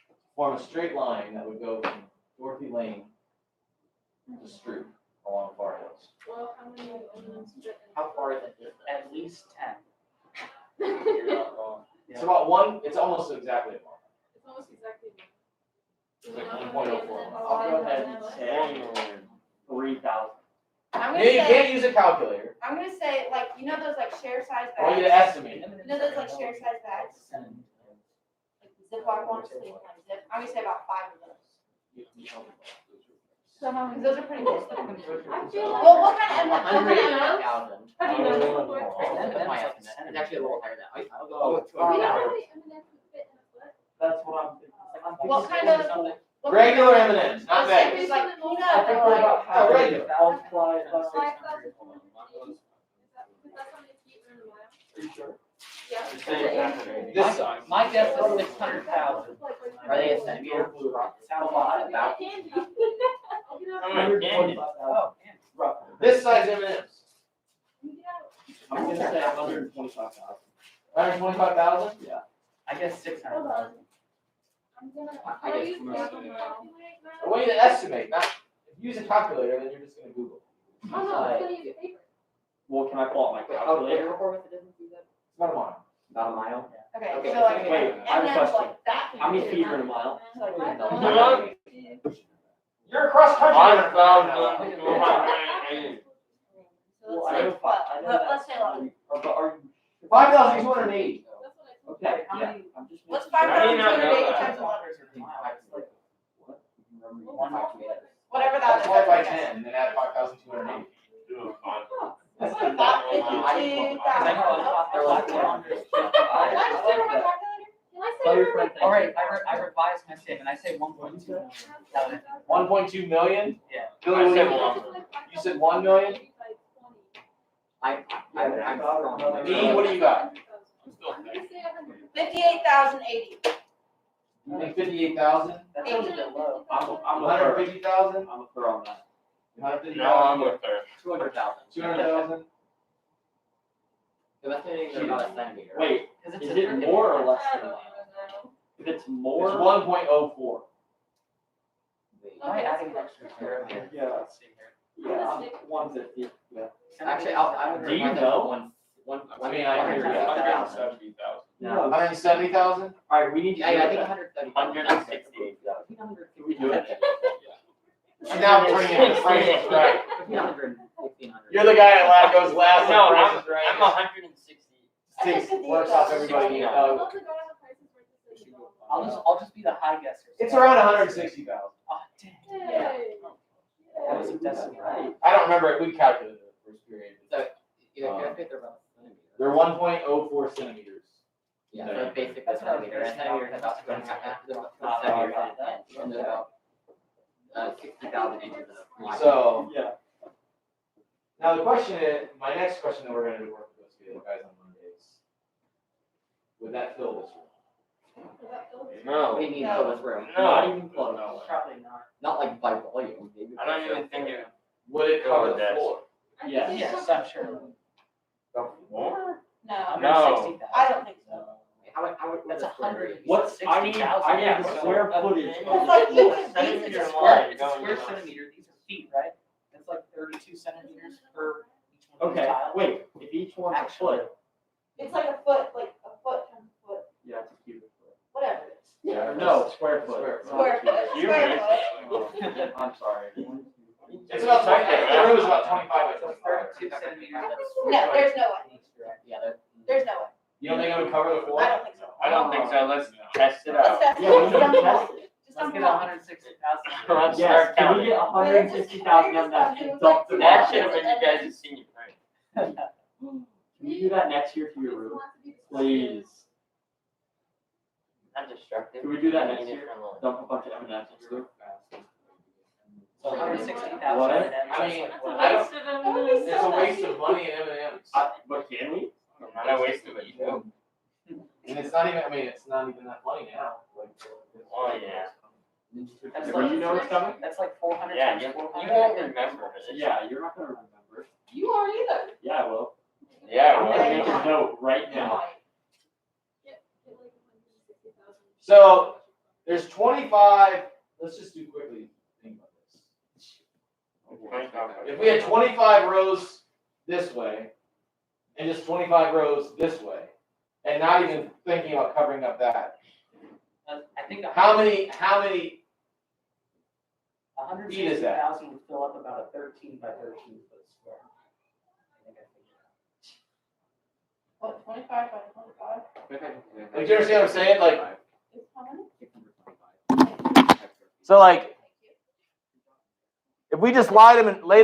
to form a straight line that would go from Dorothy Lane to Stroop along Far Hills? Well, how many M&Ms fit in? How far is it? At least 10. It's about one, it's almost exactly one. It's almost exactly. It's like 1.04. I'll go ahead and say 3,000. I'm You gonna say, can't use a calculator. I'm gonna say, like, you know those like share size I want you to bags? estimate. You know those like share size bags? Like the Ziploc ones, so you can like zip, I'm gonna say about 5 of those. So how Cause many? those are pretty big. I feel like. Well, what kind of, what kind of, 100,000. How do you know? That's my estimate. It's actually a little higher than that. I'll Oh, go. Do you know how many M&Ms would fit in a foot? That's what I'm thinking. It's like, I'm What thinking kind of- something. what Regular kind of- M&Ms, not Let's bags. say like peanut I think or we're like, about half regular. multiply it by 5,000. Is that, because that's how many feet are in a mile? Are you sure? Yeah. You're saying half of This size. My guess is 600,000. Are they a centimeter? Sound a lot about. Candy. Oh, man. Roughly. This size M&Ms. I'm gonna say 125,000. 125,000? Yeah. I guess Hold 600,000. on. I'm gonna, I I'll guess use most Google of it. now. I want you to estimate, not, if you use a calculator, then you're just gonna Google. Oh, no, I'm gonna use paper. Well, can I pull out my calculator? It's about a mile. About a mile? Okay, Okay, so like, wait, I have a and then question. like that. How many feet are in a mile? You're across country. 1,280. Well, I know five, I know that. Let's say like, But are you? 5,280. Okay, yeah, I'm just. what's making- 5,280 times 11? Whatever that is. Multiply by 10, and then add 5,280. That's like about 52,000. All right, I revised my statement, I say 1.2 million. 1.2 million? Yeah. Billy, I what do said you- one. you said 1 million? I'm strong. Me, what do you got? 58,080. You think 58,000? That sounds a bit low. I'm a third. 150,000? I'm a third on that. 150,000? No, I'm with her. 200,000. 200,000? That's maybe about a centimeter. Wait, Because is it more or less than a mile? If it's It's more. 1.04. Am I adding an extra zero here? Yeah. Let's see here. Yeah, I'm 150, yeah. Actually, I'm gonna Do you revise it know? to one. I mean, I hear you. 170,000. No. 170,000? Alright, we need to. Yeah, do I think that. 130. 168,000. Can we do it? She's now turning into Price is Right. 1,500. 1,500. You're the guy that goes last No, on Price is I'm Right. 160. Six works off everybody. I'll just be the high guesser. It's around 160,000. Oh, dang. That was a decimal. Right. I don't remember it. We calculated it the first period. So, yeah, I think they're about a centimeter. They're 1.04 centimeters. Yeah, so basically a centimeter. A centimeter is about 2.5 centimeters at the end, and then about 60,000 inches of. So, Yeah. now the question is, my next question that we're gonna do work with those guys on Mondays. Would that fill this room? No. We need to fill this room. No. Not even close. No. Probably not. Not like by volume, maybe. I don't even think it. Would it cover the floor? Yes. Yes, I'm sure. More? No, 160,000. I don't think so. That's 100. What's, I need the square footage. It's like each of these Centimeter is a line, It's a going square down. centimeter, these are feet, right? It's like 32 centimeters per each one of these Okay, tiles. wait, if each one's a Actually. foot, It's like a foot times a foot, yeah, it's a cubic foot. whatever it is. Yeah. No, square foot. Square foot. Square foot, square foot. I'm sorry. It's about 20, the room is about 25 by So 25. 32 centimeters. No, there's no way. Yeah, There's no way. You don't think it would cover the floor? I don't think so. I don't think so. Let's test it Let's out. test it. Yeah, we Just can dump test it. Just Let's dump get it all. 160,000. Let's Yes, start can we counting. get 160,000 of that and dump the That should have been you guys' senior thing. Can you do that next year for your roof? Please. Not destructive. Can we do that next year? Different line. Dump a bunch of M&Ms and stuff? So 160,000. What? I mean, I don't, it's a waste of money and M&Ms. But can we? Not a waste of it, you know? And it's not even, I mean, it's not even that funny now. Like, Oh, yeah. That's But you know it's coming? That's like 400 Yeah, times you 400. won't remember it. Yeah, you're not gonna remember. You aren't either. Yeah, I will. Yeah, I'm well, gonna make a note right You now. might. So, there's 25, let's just do quickly, think about this. 25. If we had 25 rows this way, and just 25 rows this way, and not even thinking about covering up that, I think how many, feet is that? 160,000 would fill up about a 13 by 13 foot square. I think I figured it out. What, 25 by 25? like, do you understand what I'm saying? Like, It's how many? so like, if we just laid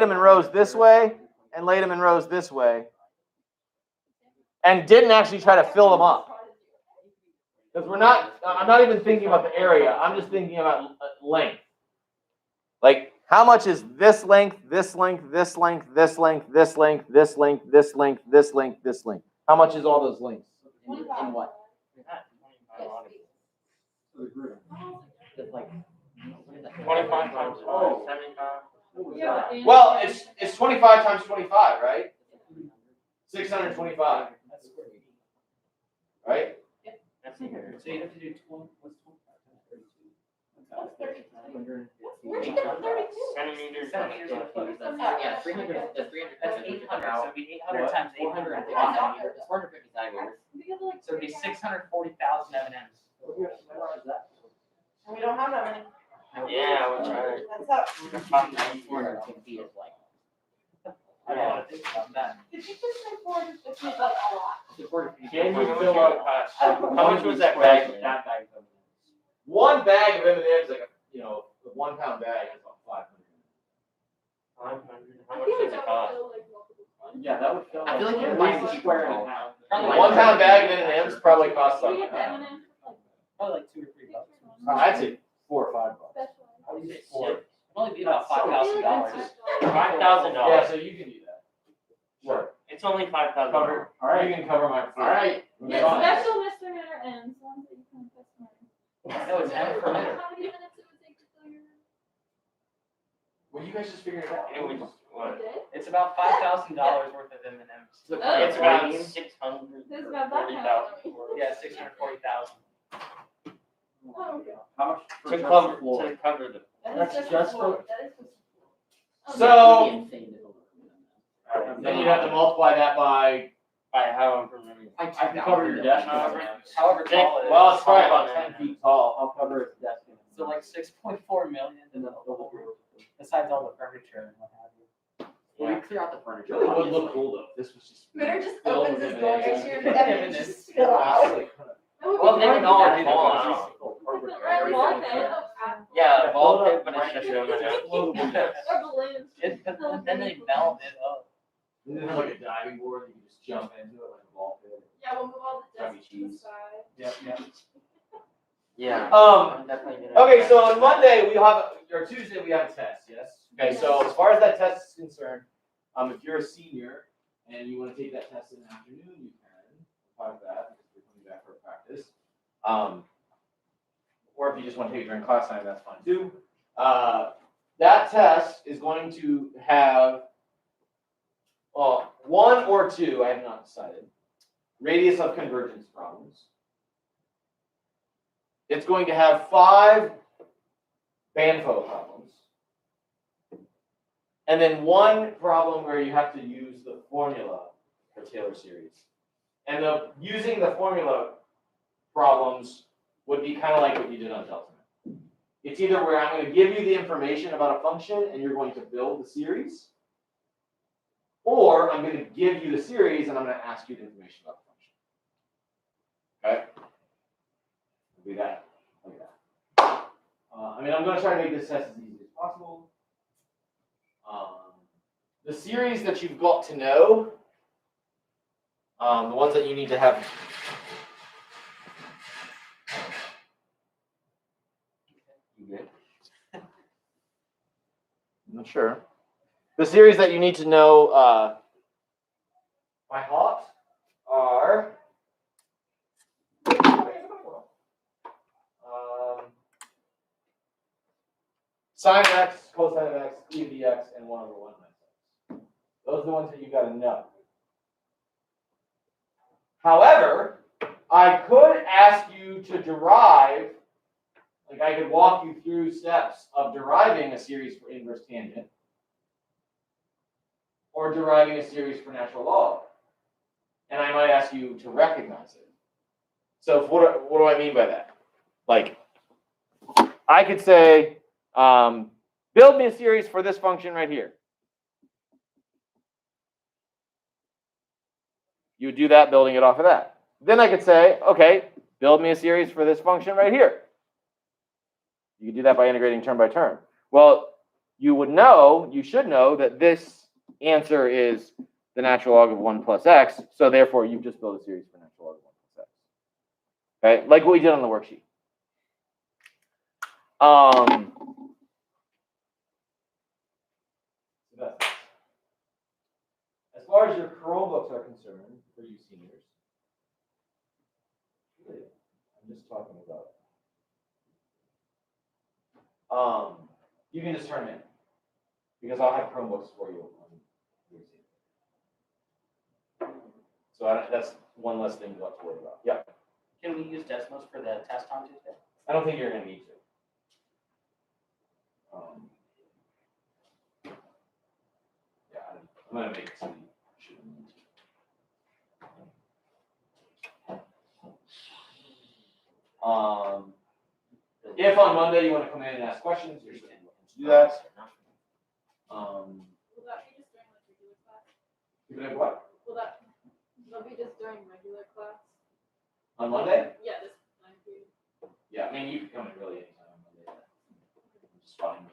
them in rows this way, and laid them in rows this way, and didn't actually try to fill them up. Because I'm not even thinking about the area, I'm just thinking about length. Like, how much is this length, this length, this length, this length, this length, this length, this length, this length, this length? How much is all those lengths? In what? It's like, 25 times 4, 75. Well, it's 25 times 25, right? 625, right? That's here. So you'd have to do 20, what's 25 times 32? Where'd you get the 32? Centimeters. Yeah, 300, that's 300. That's 800, so it'd be 800 What? times 450 800. centimeters. It's 450 centimeters. So it'd be 640,000 M&Ms. And we don't have that many. Yeah, we're trying. That's up. 450 is like. I don't want to think about that. Did you just say 450 like a lot? Can you fill up? How much was that bag? That bag of M&Ms. One bag of M&Ms, like a 1 pound bag is about 500. 500. I How much feel like does it that cost? would fill like multiple tons. Yeah, that would fill. I feel like at you're least buying a square and a cheaper. half. Probably One pound bag of M&Ms probably costs Do like, you get the M&Ms? Probably like $2 or $3. I'd say $4 or $5. Special. I would say 4. It'd only be about $5,000. $5,000. Yeah, so you can do that. Sure. It's only $5,000. Cover, All right. you can cover my. All right. Get special misdemeanor ends, ones that you can customize. No, it's M per minute. How many minutes it would take to fill your? Well, you guys just figured it out. It was what? You did? It's about $5,000 worth of M&Ms. It's about 600. This is about that kind of money. Yeah, 640,000. Oh, okay. How much? To cover the. That's just for- That is just. Oh, So- It'd be insane to build a- Then you'd have to multiply that by, However many. I can cover your desk. However- However tall it is. well, it's probably about 10 feet tall. I'll cover his desk. So like 6.4 million and then besides all the furniture and what have you. Well, you clear out the furniture. It would look obviously. cool though. This was just. Ritter just filled opens with his door M&Ms. next year and then just spill out. That would be Well, maybe fun. not Yeah, fall yeah. out. Right, ball pit. Yeah, ball Build up pit, but it's just explodable desk. Or balloons. Then they melt it up. And then like a diving board, you can just jump into it like a ball pit. Yeah, we'll move all the That'd be desks to the cheese. side. Yep, yep. Yeah. Um, I'm definitely gonna. Okay, so on Monday we have, or Tuesday we have a test, yes? Okay, so as far as that test is concerned, if you're a senior and you want to take that test in the afternoon, you can. Part of that, because we're coming back for practice. Or if you just want to take it during class time, that's fine too. That test is going to have, well, 1 or 2, I have not decided, radius of convergence problems. It's going to have 5 Banfo problems. And then 1 problem where you have to use the formula for Taylor series. And using the formula problems would be kind of like what you did on Delta. It's either where I'm going to give you the information about a function and you're going to build the series, or I'm going to give you the series and I'm going to ask you the information about the function. Okay? Do that. Like that. I mean, I'm going to try to make this test as easy as possible. The series that you've got to know, the ones that you need to have. You good? I'm not sure. The series that you need to know by heart are sine of x, cosine of x, e of dx, and 1 over 1 minus x. Those are the ones that you got to know. However, I could ask you to derive, like I could walk you through steps of deriving a series for inverse tangent or deriving a series for natural log. And I might ask you to recognize it. So what do I mean by that? Like, I could say, build me a series for this function right here. You would do that building it off of that. Then I could say, okay, build me a series for this function right here. You could do that by integrating term by term. Well, you should know that this answer is the natural log of 1 plus x, so therefore you've just built a series for natural log of 1 plus x. Okay, like what we did on the worksheet. As far as your Chromebooks are concerned, for you seniors, I'm just talking about. You can just turn them in because I'll have Chromebooks for you. So that's one less thing to worry about. Yeah. Can we use Desmos for the test on Tuesday? I don't think you're going to need to. Yeah, I'm gonna make some. If on Monday you want to come in and ask questions, you're certainly welcome to do that. Will that be just during like regular class? You can have what? Will be just during regular class? On Monday? Yeah, this time period. Yeah, I mean, you can come in really anytime on Monday. Just fine.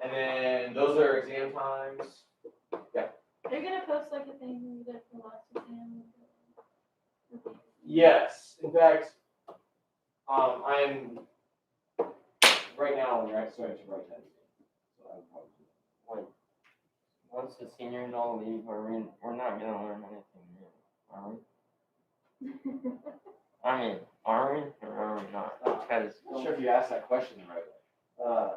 And then those are exam times. They're gonna post like a thing we did for last exam. Yes, in fact, I'm right now we're starting to write that. So I would probably do that. Wait, once the seniors all leave, we're not gonna learn anything new, are we? I mean, are we or are we not? Because I'm not sure if you asked that question the right way.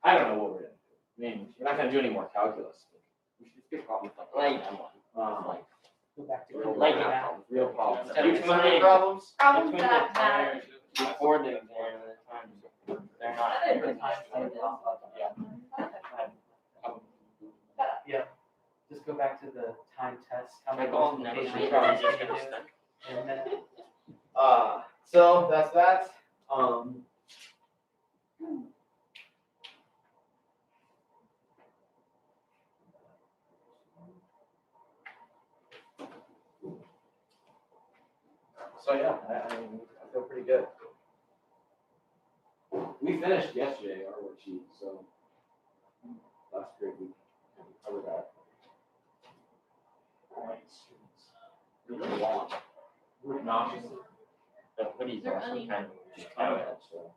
I don't know what we're gonna do. I mean, we're not gonna do any more calculus. But we should just get problems Like- like Go back to. Like- real problems. Instead of You can learn time. problems. Problems between that the matter. time before the exam and the time they're not. Just go back to the time test. How many Like all never multiplication mind. problems you can do in a minute? So that's that. So yeah, I mean, I feel pretty good. We finished yesterday our worksheet, so that's great. We covered that. All right, students. Really long. Obnoxious. The hoodies They're also uneven. kind of. Just kind of, so.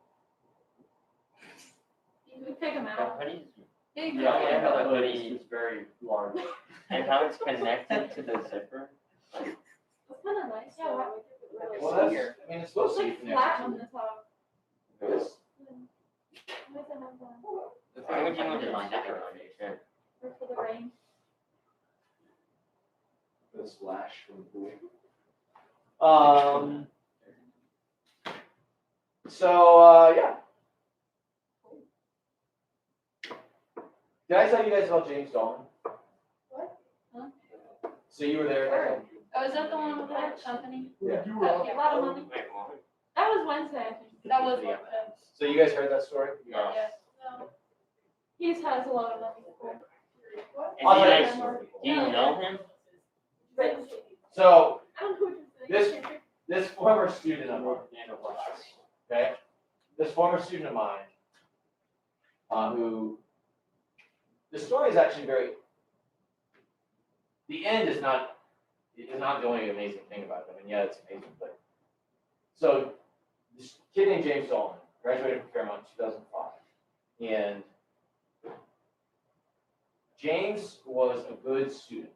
You can pick them The out. hoodies, Yeah, you can Yeah, pick yeah, 'em out. the hoodie is very large. and how it's connected to the zipper. It's kind of nice. Yeah, though. Like, Well, that's, I mean, it's supposed to be It's like flat on connected the top. to this. Nice to have that. Why would you want the zipper on your shirt? Or for the rain. The splash from the pool. Yeah. Did I tell you guys about James Dahlman? What? Huh? So you were there? Oh, is that the one with that company? Yeah. A lot of money. Wait, what? That was Wednesday, I think. That was Wednesday. So you guys heard that story? No. Yes. No. He has a lot of money. I'll tell you Is a he story. like, do you know him? So I don't know what you're saying. this former student of mine, okay? This former student of mine, who, the story is actually the end is not the only amazing thing about it. I mean, yeah, it's amazing, but, so, this kid named James Dahlman graduated from Fairmont in 2005, and James was a good student.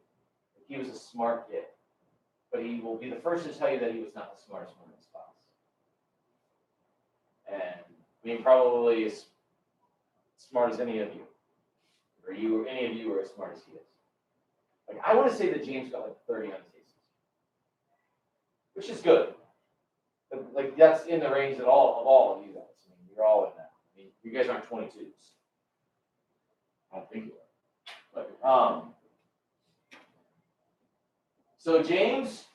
He was a smart kid, but he will be the first to tell you that he was not the smartest one in his class. And I mean, probably as smart as any of you, or any of you are as smart as he is. Like, I want to say that James got like 30 on his thesis, which is good. But, like, that's in the range of all of you guys. I mean, you're all in that. I mean, you guys aren't 22s. I don't think you are. But so James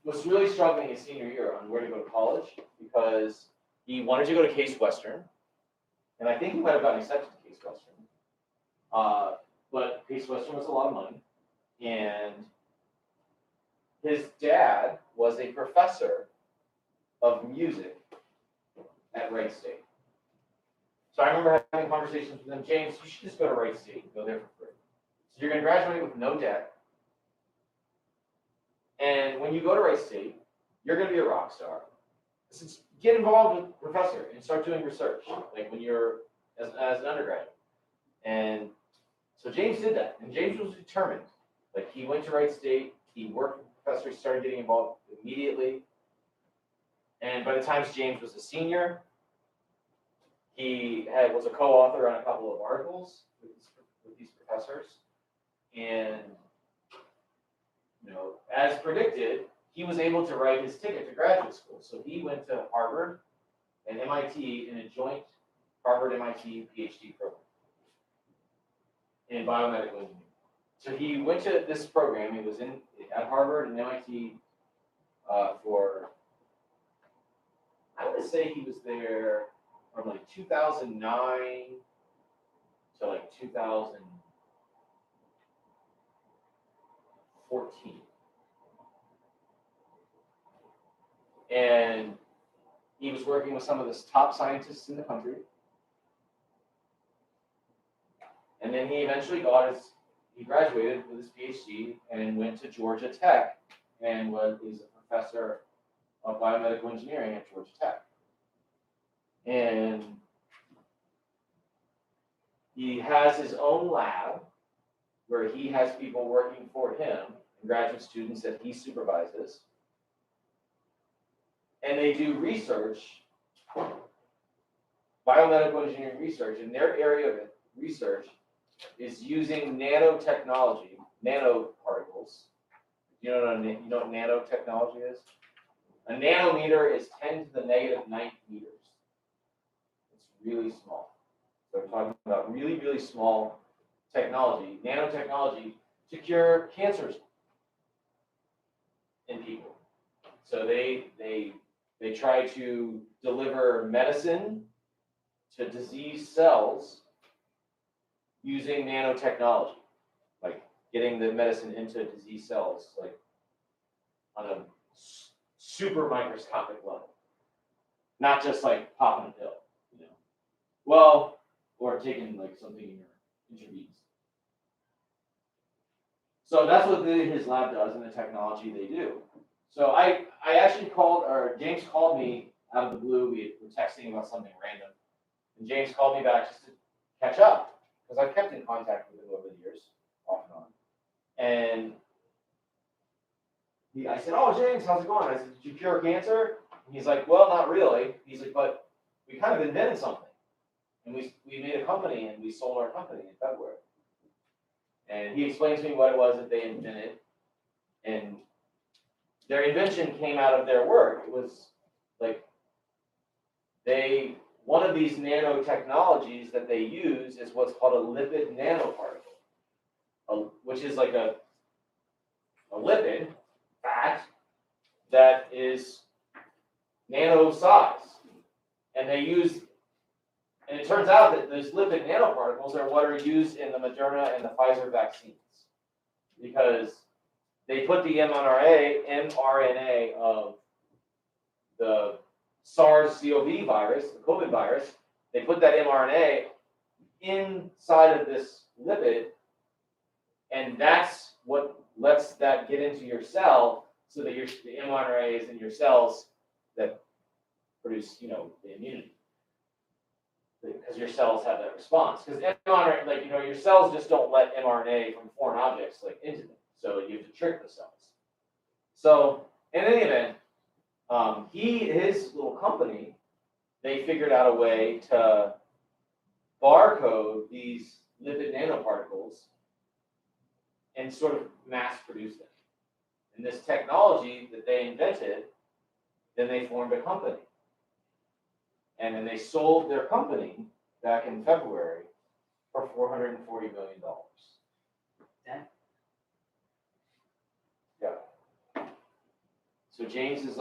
was really struggling his senior year on where to go to college because he wanted to go to Case Western, and I think he might have gotten accepted to Case Western. But Case Western was a lot of money, and his dad was a professor of music at Wright State. So I remember having conversations with him, James, you should just go to Wright State and go there for free. So you're going to graduate with no debt. And when you go to Wright State, you're going to be a rock star. Since get involved with the professor and start doing research, like when you're as an undergraduate. And so James did that, and James was determined. Like, he went to Wright State, he worked with the professor, started getting involved immediately. And by the time James was a senior, he was a co-author on a couple of articles with these professors. And, you know, as predicted, he was able to write his ticket to graduate school. So he went to Harvard and MIT in a joint Harvard-MIT PhD program in biomedical engineering. So he went to this program. He was at Harvard and MIT for, I would say he was there from like 2009 to like 2014. And he was working with some of the top scientists in the country. And then he eventually he graduated with his PhD and went to Georgia Tech and he's a professor of biomedical engineering at Georgia Tech. And he has his own lab where he has people working for him, graduate students that he supervises. And they do research, biomedical engineering research, and their area of research is using nanotechnology, nanoparticles. You know what nanotechnology is? A nanometer is 10 to the negative 9 meters. It's really small. So we're talking about really, really small technology, nanotechnology, to cure cancers in people. So they try to deliver medicine to diseased cells using nanotechnology, like getting the medicine into diseased cells, like on a super microscopic level, not just like popping a pill, you know. Well, or taking like something in your intravenous. So that's what his lab does and the technology they do. So I actually James called me out of the blue. We were texting about something random. And James called me back just to catch up, because I've kept in contact with him over the years, off and on. And I said, "Oh, James, how's it going?" I said, "Did you cure cancer?" And he's like, "Well, not really." He's like, "But we kind of invented something. And we made a company and we sold our company in February." And he explained to me what it was that they invented. And their invention came out of their work. It was like one of these nanotechnologies that they use is what's called a lipid nanoparticle, which is like a lipid fat that is nano size. And it turns out that those lipid nanoparticles are what are used in the Moderna and the Pfizer vaccines, because they put the mRNA of the SARS-CoV virus, the COVID virus, they put that mRNA inside of this lipid, and that's what lets that get into your cell, so that the mRNA is in your cells that produce, the immunity. Because your cells have that response. Because mRNA, your cells just don't let mRNA from foreign objects into them. So you have to trick the cells. So in any event, his little company, they figured out a way to barcode these lipid nanoparticles and sort of mass produce them. And this technology that they invented, then they formed a company. And then they sold their company back in February for $440 million. Yeah. So James is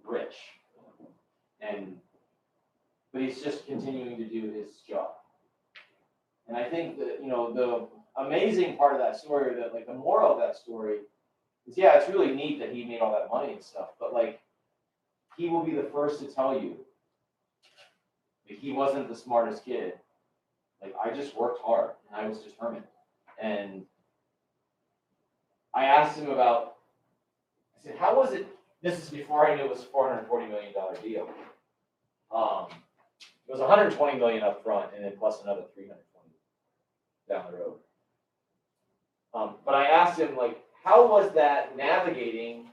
rich, but he's just continuing to do his job. And I think that the amazing part of that story, that the moral of that story, is it's really neat that he made all that money and stuff, but he will be the first to tell you he wasn't the smartest kid. I just worked hard and I was determined. And I asked him I said, how was it? This is before I knew it was a $440 million deal. It was $120 million up front and then plus another $320 down the road. But I asked him, how was that navigating?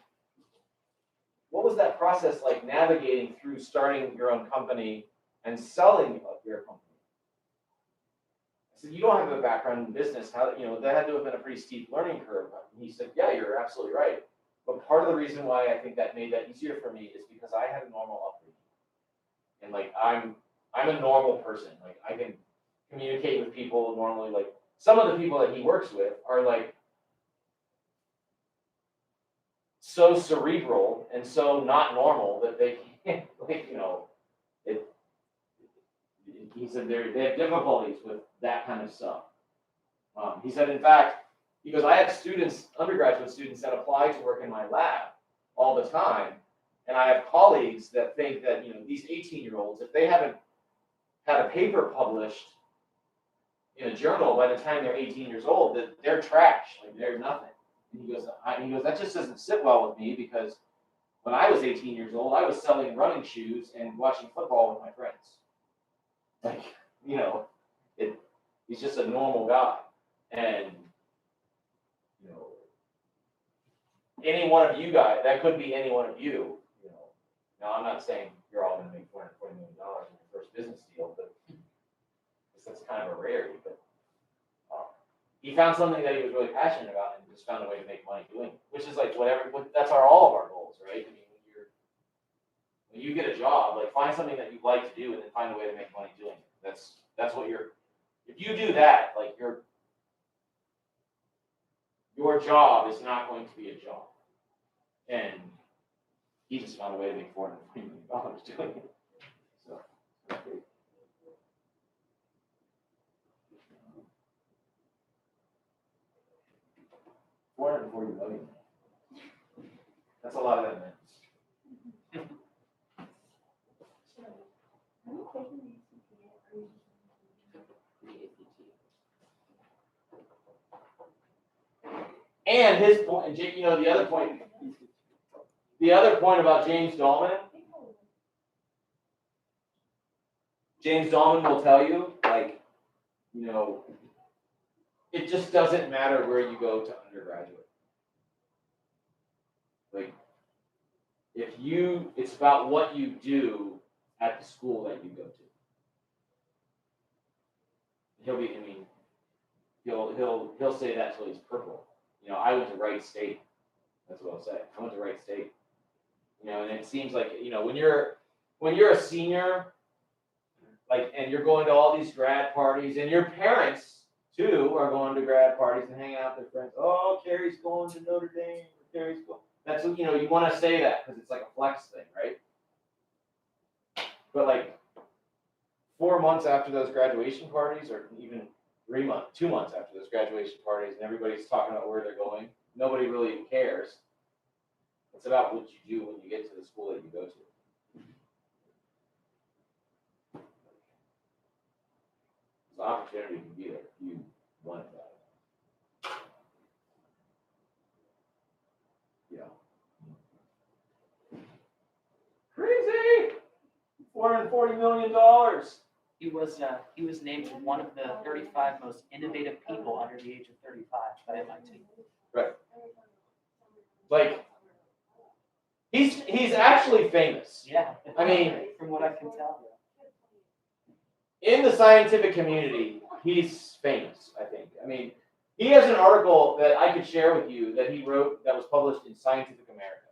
What was that process like navigating through starting your own company and selling your company? I said, you don't have a background in business. How, that had to have been a pretty steep learning curve. And he said, yeah, you're absolutely right. But part of the reason why I think that made that easier for me is because I had a normal upbringing. And like, I'm a normal person. Like, I can communicate with people normally. Like, some of the people that he works with are like so cerebral and so not normal that they can't, like, you know, he said they have difficulties with that kind of stuff. He said, in fact, because I have students, undergraduate students that apply to work in my lab all the time, and I have colleagues that think that, you know, these 18-year-olds, if they haven't had a paper published in a journal by the time they're 18 years old, that they're trash, like they're nothing. And he goes, that just doesn't sit well with me because when I was 18 years old, I was selling running shoes and watching football with my friends. Like, you know, he's just a normal guy. And, you know, any one of you guys, that could be any one of you, you know. Now, I'm not saying you're all going to make $440 million in your first business deal, but that's kind of a rarity. But he found something that he was really passionate about and just found a way to make money doing it, which is like that's all of our goals, right? I mean, when you get a job, like find something that you like to do and then find a way to make money doing it. That's what if you do that, like your job is not going to be a job. And he just found a way to make $440 million doing it. So, $440 million. That's a lot of that, man. And his point, and you know, the other point about James Dahlman will tell you, like, you know, it just doesn't matter where you go to undergraduate. Like, it's about what you do at the school that you go to. He'll say that till he's purple. You know, I went to Wright State. That's what I'll say. I went to Wright State. You know, and it seems like, you know, when you're a senior, like, and you're going to all these grad parties, and your parents too are going to grad parties and hanging out with their friends. Oh, Carrie's going to Notre Dame. Carrie's going. That's what, you know, you want to say that because it's like a flex thing, right? But like 4 months after those graduation parties, or even 2 months after those graduation parties, and everybody's talking about where they're going, nobody really cares. It's about what you do when you get to the school that you go to. The opportunity can be there if you want it. Yeah. Crazy! $440 million. He was named one of the 35 most innovative people under the age of 35 by MIT. Right. Like, he's actually famous. Yeah. I mean, from what I can tell. In the scientific community, he's famous, I think. I mean, he has an article that I could share with you that he wrote that was published in Scientific America.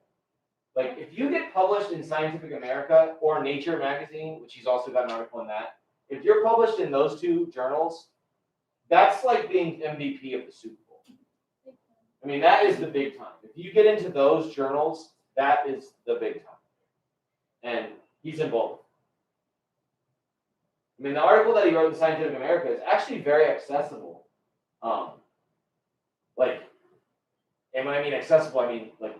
Like, if you get published in Scientific America or Nature magazine, which he's also got an article in that, if you're published in those two journals, that's like being MVP of the Super Bowl. I mean, that is the big time. If you get into those journals, that is the big time. And he's in both. I mean, the article that he wrote in Scientific America is actually very accessible. And when I mean accessible, I mean like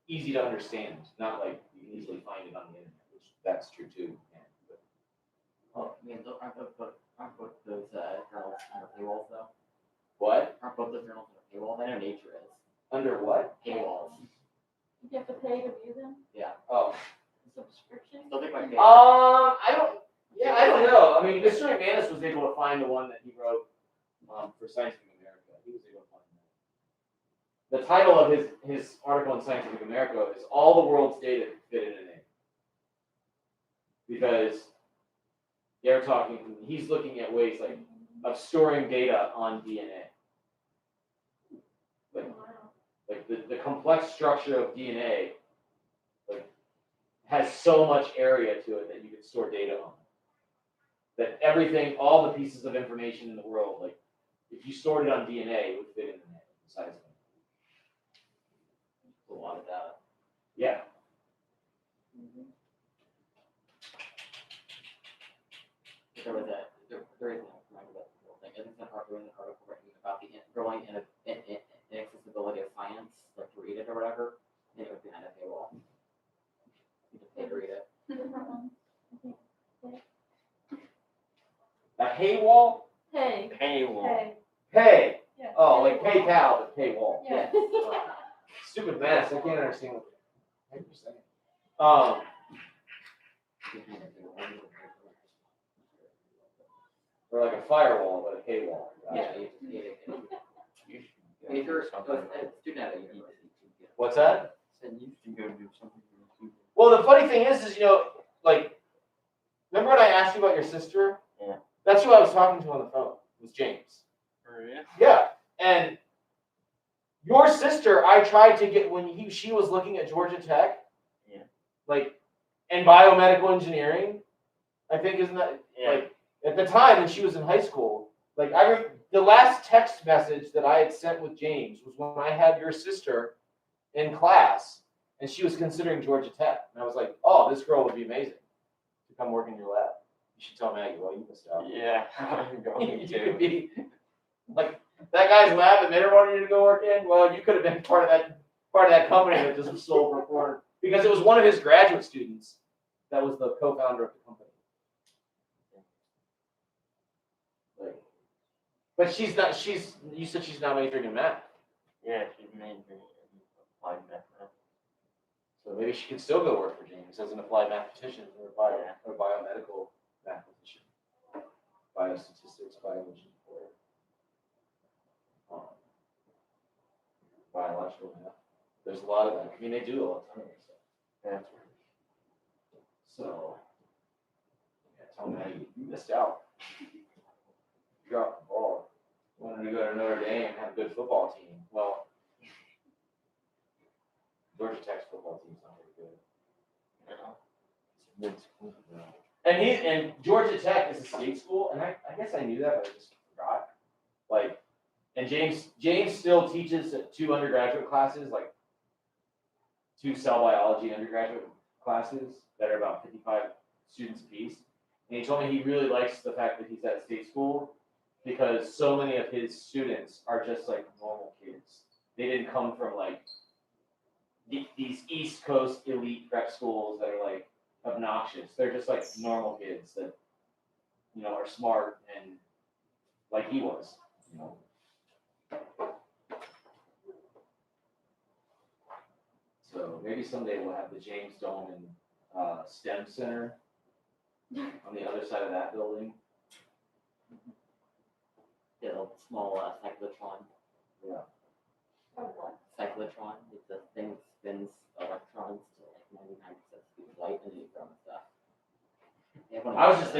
easy to understand, not like you can easily find it on the internet, which that's true too. Yeah, but, Oh, I mean, aren't both those journals under paywalls though? what? Aren't both those journals under paywalls? I know Nature is. Under what? Paywalls. You have to pay to view them? Yeah. Oh. Subscription? Still think my favorite. I don't know. I mean, Mr. McManus was able to find the one that he wrote for Scientific America. He was able to find that. The title of his article in Scientific America is "All the World's Data Fit in a Name," because he's looking at ways like of storing data on DNA. Like the complex structure of DNA, like, has so much area to it that you can store data on. That everything, all the pieces of information in the world, like, if you stored it on DNA, it would fit in the size of it. A lot of data. Yeah. There was there is no remember that whole thing. Isn't that part in the article written about the growing inaccessibility of science, like to read it or whatever? And it was behind a paywall. You just pay to read it. A haywall? Hey, Paywall. hey. Pay. Yeah. Oh, like PayPal, but paywall. Yeah. Stupid math, I can't understand what you're saying. Or like a firewall, but a paywall. Yeah, if you're a student at a university. What's that? Said you should go do something. Well, the funny thing is, you know, like, remember when I asked you about your sister? Yeah. That's who I was talking to on the phone, was James. Oh, yeah? Yeah, and your sister, I tried to get, when she was looking at Georgia Tech. Yeah. Like, and biomedical engineering, I think, isn't that, Yeah. like, at the time when she was in high school, like, the last text message that I had sent with James was when I had your sister in class, and she was considering Georgia Tech. And I was like, oh, this girl would be amazing to come work in your lab. You should tell Maggie, well, you missed out. Yeah. I'm going You to. could be, like, that guy's lab that Mitter wanted you to go work in, well, you could have been part of that company that just was sold for $400, because it was one of his graduate students that was the co-founder of the company. Like, but you said she's not majoring in math. Yeah, she's majoring in applied math now. So maybe she can still go work for James as an applied mathematician or a biomedical mathematician, biostatistics, biology, or biological math. There's a lot of that. I mean, they do a lot of stuff. Yeah. So, yeah, tell Maggie, you missed out. You dropped the ball. You wanted to go to Notre Dame and have a good football team. Well, Georgia Tech's football team's not very good. It's a good school. And Georgia Tech is a state school, and I guess I knew that, but I just forgot. Like, and James still teaches 2 undergraduate classes, like 2 cell biology undergraduate classes that are about 55 students apiece. And he told me he really likes the fact that he's at a state school because so many of his students are just like normal kids. They didn't come from like these East Coast elite prep schools that are like obnoxious. They're just like normal kids that, you know, are smart and like he was, you know. So maybe someday we'll have the James Dolman STEM Center on the other side of that building. Yeah, the small cyclotron. Yeah. Cyclotron, it's a thing that spins electrons to like 99% speed of light and then you throw them stuff. I was just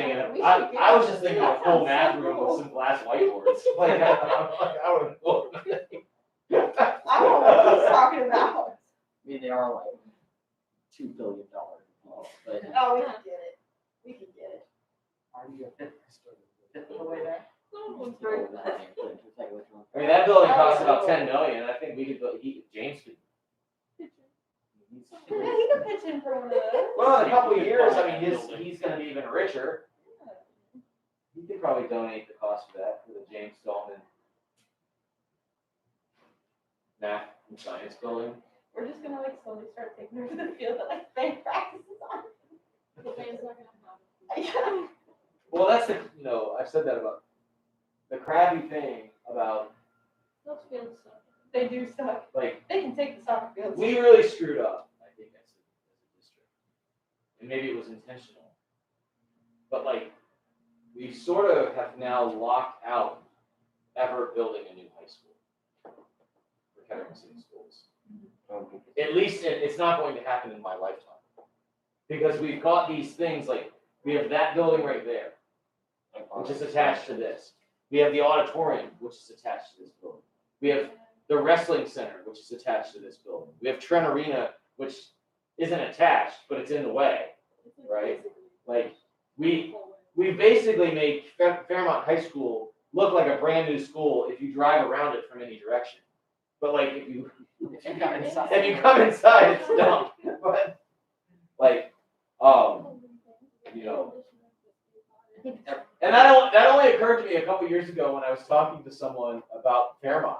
thinking of a full math room with some glass whiteboards. Like, I would have cool. I don't know what he's talking about. I mean, they are like $2 billion. But Oh, we can get it. We can get it. Are you a fifth of the way there? I mean, that building costs about $10 million. I think we could James could. Yeah, he can pitch in for one of those. Well, in a couple of years, I mean, he's going to be even richer. He could probably donate the cost of that for the James Dolman Math and Science Building. We're just gonna like slowly start taking over the field that like band practices on. The band's not gonna happen. Yeah. Well, that's I've said that about the crappy thing about, Those fields suck. They do suck. like, They can take the soccer fields. we really screwed up, I think, as a district. And maybe it was intentional. But, like, we sort of have now locked out ever building a new high school for Kettering City Schools. At least it's not going to happen in my lifetime. Because we've got these things, like, we have that building right there, which is attached to this. We have the auditorium, which is attached to this building. We have the wrestling center, which is attached to this building. We have Trent Arena, which isn't attached, but it's in the way, right? Like, we basically made Fairmont High School look like a brand new school if you drive around it from any direction. But like, if you come inside, it's dumb. But like, you know, and that only occurred to me a couple years ago when I was talking to someone about Fairmont.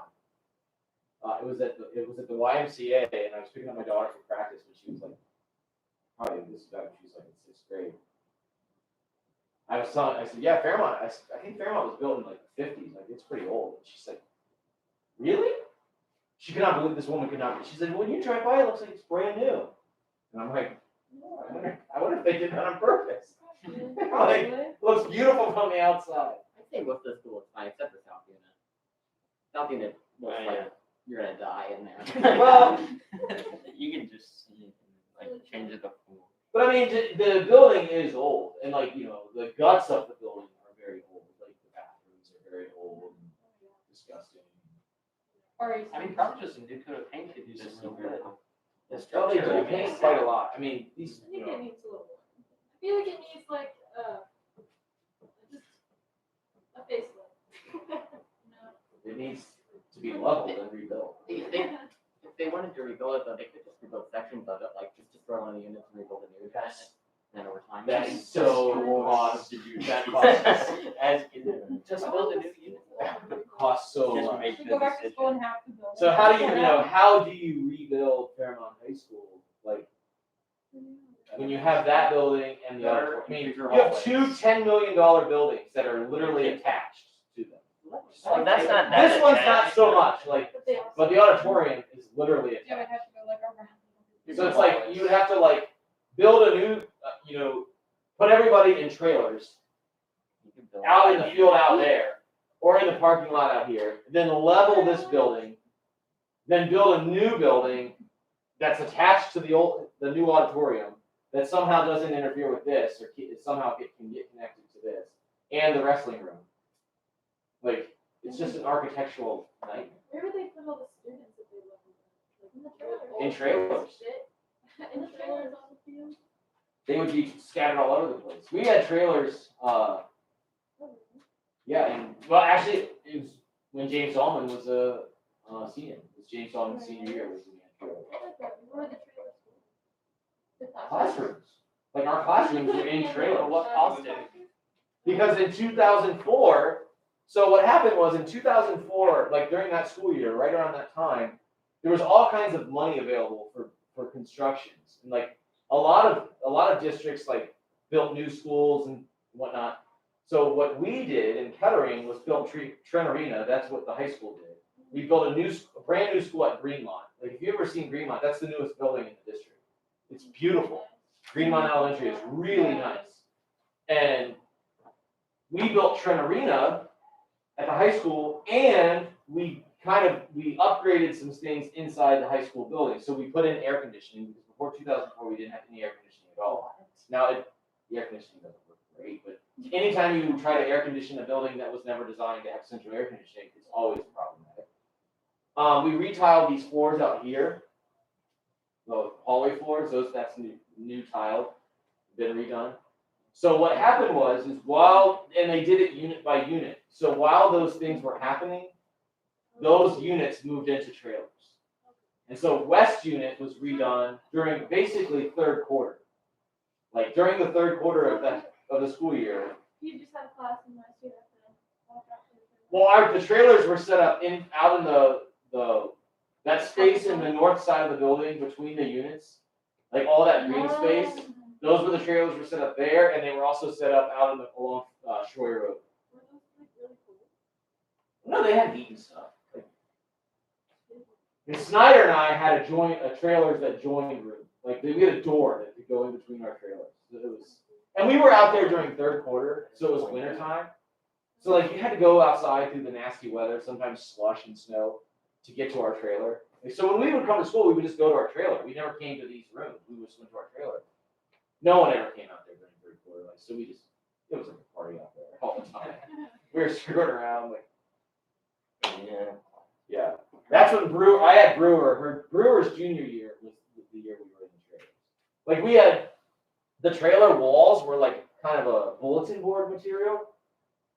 It was at the YMCA, and I was picking up my daughter for practice, and she was like, probably this back when she was like in 6th grade. I said, yeah, Fairmont. I think Fairmont was built in like the 50s. Like, it's pretty old. And she's like, really? She could not believe this woman could not. She said, when you drive by, it looks like it's brand new. And I'm like, I wonder if they did that on purpose. Like, it looks beautiful from the outside. I think most of the school is fine, except for South Unit. South Unit looks like you're gonna die in there. Well, You can just see it and like change the floor. but I mean, the building is old, and like, you know, the guts of the building are very old. Like, the bathrooms are very old and disgusting. I mean, probably just a new coat of paint could do some real good. The structure, they paint quite a lot. I mean, these, I you think know, it needs a little more. I feel like it needs like, just a facelift. it needs to be leveled and rebuilt. If they wanted to rebuild it, though, they could just rebuild sections of it, like just destroy one of the units and rebuild a new unit. And then over time. That is so cost to do. That costs As given. Just build a new unit. costs so Just much. make We the go back to decision. school and have to build. So how do you rebuild Fairmont High School? Like, when you have that building and the other, I mean, you have two $10 million buildings that are literally attached to them. Well, that's not that. This one's not so much, like, But they also. but the auditorium is literally You would attached. have to go like around. So it's like, you would have to like, build a new, put everybody in trailers You can build out in the like- field out there, or in the parking lot out here, then level this building, then build a new building that's attached to the new auditorium, that somehow doesn't interfere with this, or somehow can get connected to this, and the wrestling room. Like, it's just an architectural nightmare. Where would they put all the students if they live In in the trailers. In the trailers on the field? They would be scattered all over the place. We had trailers, and, well, actually, it was when James Allman was a senior. It was James Allman's senior year was when we had trailers. Where are the trailers? The Classrooms. Like, our classrooms were in trailers. What cost it? Because in 2004, so what happened was in 2004, like during that school year, right around that time, there was all kinds of money available for constructions. And like a lot of districts like built new schools and whatnot. So what we did in Kettering was build Trent Arena. That's what the high school did. We built a brand new school at Greenmont. Like, if you've ever seen Greenmont, that's the newest building in the district. It's beautiful. Greenmont Elementary is really nice. And we built Trent Arena at the high school, and we upgraded some things inside the high school building. So we put in air conditioning, because before 2004 we didn't have any air conditioning at all. Now the air conditioning doesn't work great, but anytime you try to air condition a building that was never designed to have central air conditioning, it's always problematic. We retiled these floors out here, the hallway floors. That's new tile, been redone. So what happened was, and they did it unit by unit. So while those things were happening, those units moved into trailers. And so West unit was redone during basically third quarter. Like during the third quarter of the school year. You just had a class in my student. Well, the trailers were set up out in that space in the north side of the building between the units, like all that green space. Those were the trailers were set up there, and they were also set up out along Troy Road. No, they had neat stuff. And Snyder and I had a trailers that joined room. Like, we had a door that could go in between our trailers. And we were out there during third quarter, so it was winter time. So like, you had to go outside through the nasty weather, sometimes slush and snow, to get to our trailer. So when we would come to school, we would just go to our trailer. We never came to these rooms. We just went to our trailer. No one ever came out there during third quarter. Like, so it was like a party out there all the time. We were screwing around, like, Yeah. yeah. That's that's when I had Brewer's junior year was the year we were in the trailers. Like we had, the trailer walls were like kind of a bulletin board material.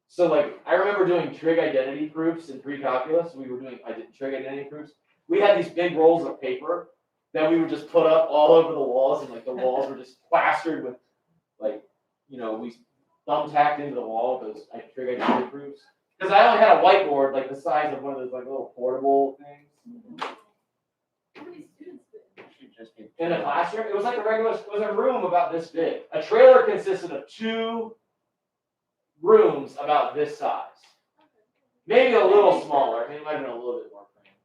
So like, I remember doing trig identity proofs in pre-calculus. We were doing trig identity proofs. We had these big rolls of paper that we would just put up all over the walls, and like the walls were just plastered with, like, we thumbtacked into the wall those trig identity proofs. Because I only had a whiteboard like the size of one of those like little portable things. How many students did? In a classroom, it was like it was a room about this big. A trailer consisted of 2 rooms about this size. Maybe a little smaller. I mean, it might have been a little bit more cramped.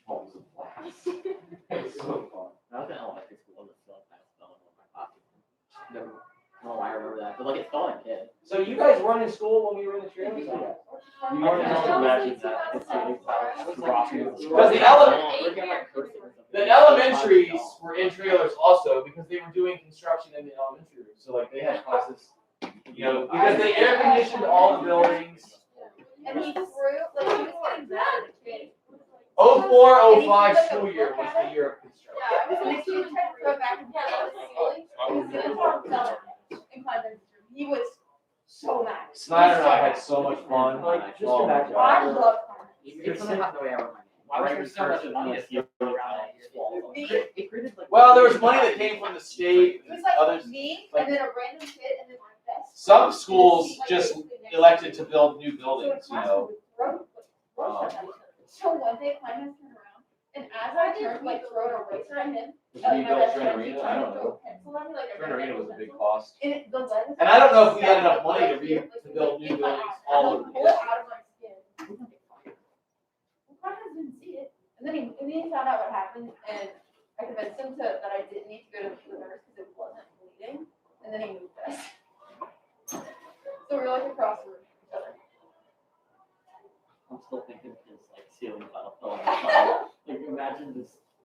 Halls of class. It's so fun. I was in elementary school, I was still kind of spelling on my copy. Never, I don't know why I remember that, but like it's spelling kid. So you guys weren't in school when we were in the trailers? You can't imagine that. Because the elementaries were in trailers also because they were doing construction in the elementary room. So like they had classes, because they air conditioned all the buildings. And he threw, like, he was getting mad at the kid. 04-05 school year was the year of construction. Yeah, I was like, he was trying to throw it back and forth on the ceiling. He was gonna talk about it in Cleveland. He was so mad. Snyder and I had so much fun. Like, just Oh my imagine. God. I love Cleveland. It's something about the way I wrote my name. Why was there so much money to steal around that year? It created like. Well, there was money that came from the state. It was like Others, me like- and then a random kid and then my best. some schools just elected to build new buildings, So one day Clemens turned around and as I turned, like throw an eraser at him. We my built best Trent friend, he Arena, I tried to don't throw know. a pencil at me, like a Trent Arena was a big pencil. cost. And the lens. And I don't know if we had snapped, enough money like, to right to here, build like, new in my buildings eye. all And over I the pulled it district. out of my skin. Clemens didn't see it. And then he found out what happened and I convinced him that I didn't need to go to the nurse because it wasn't bleeding. And then he moved us. So we were like across the room from each other. I'm still thinking of his like ceiling tile fell on the side. Like imagine this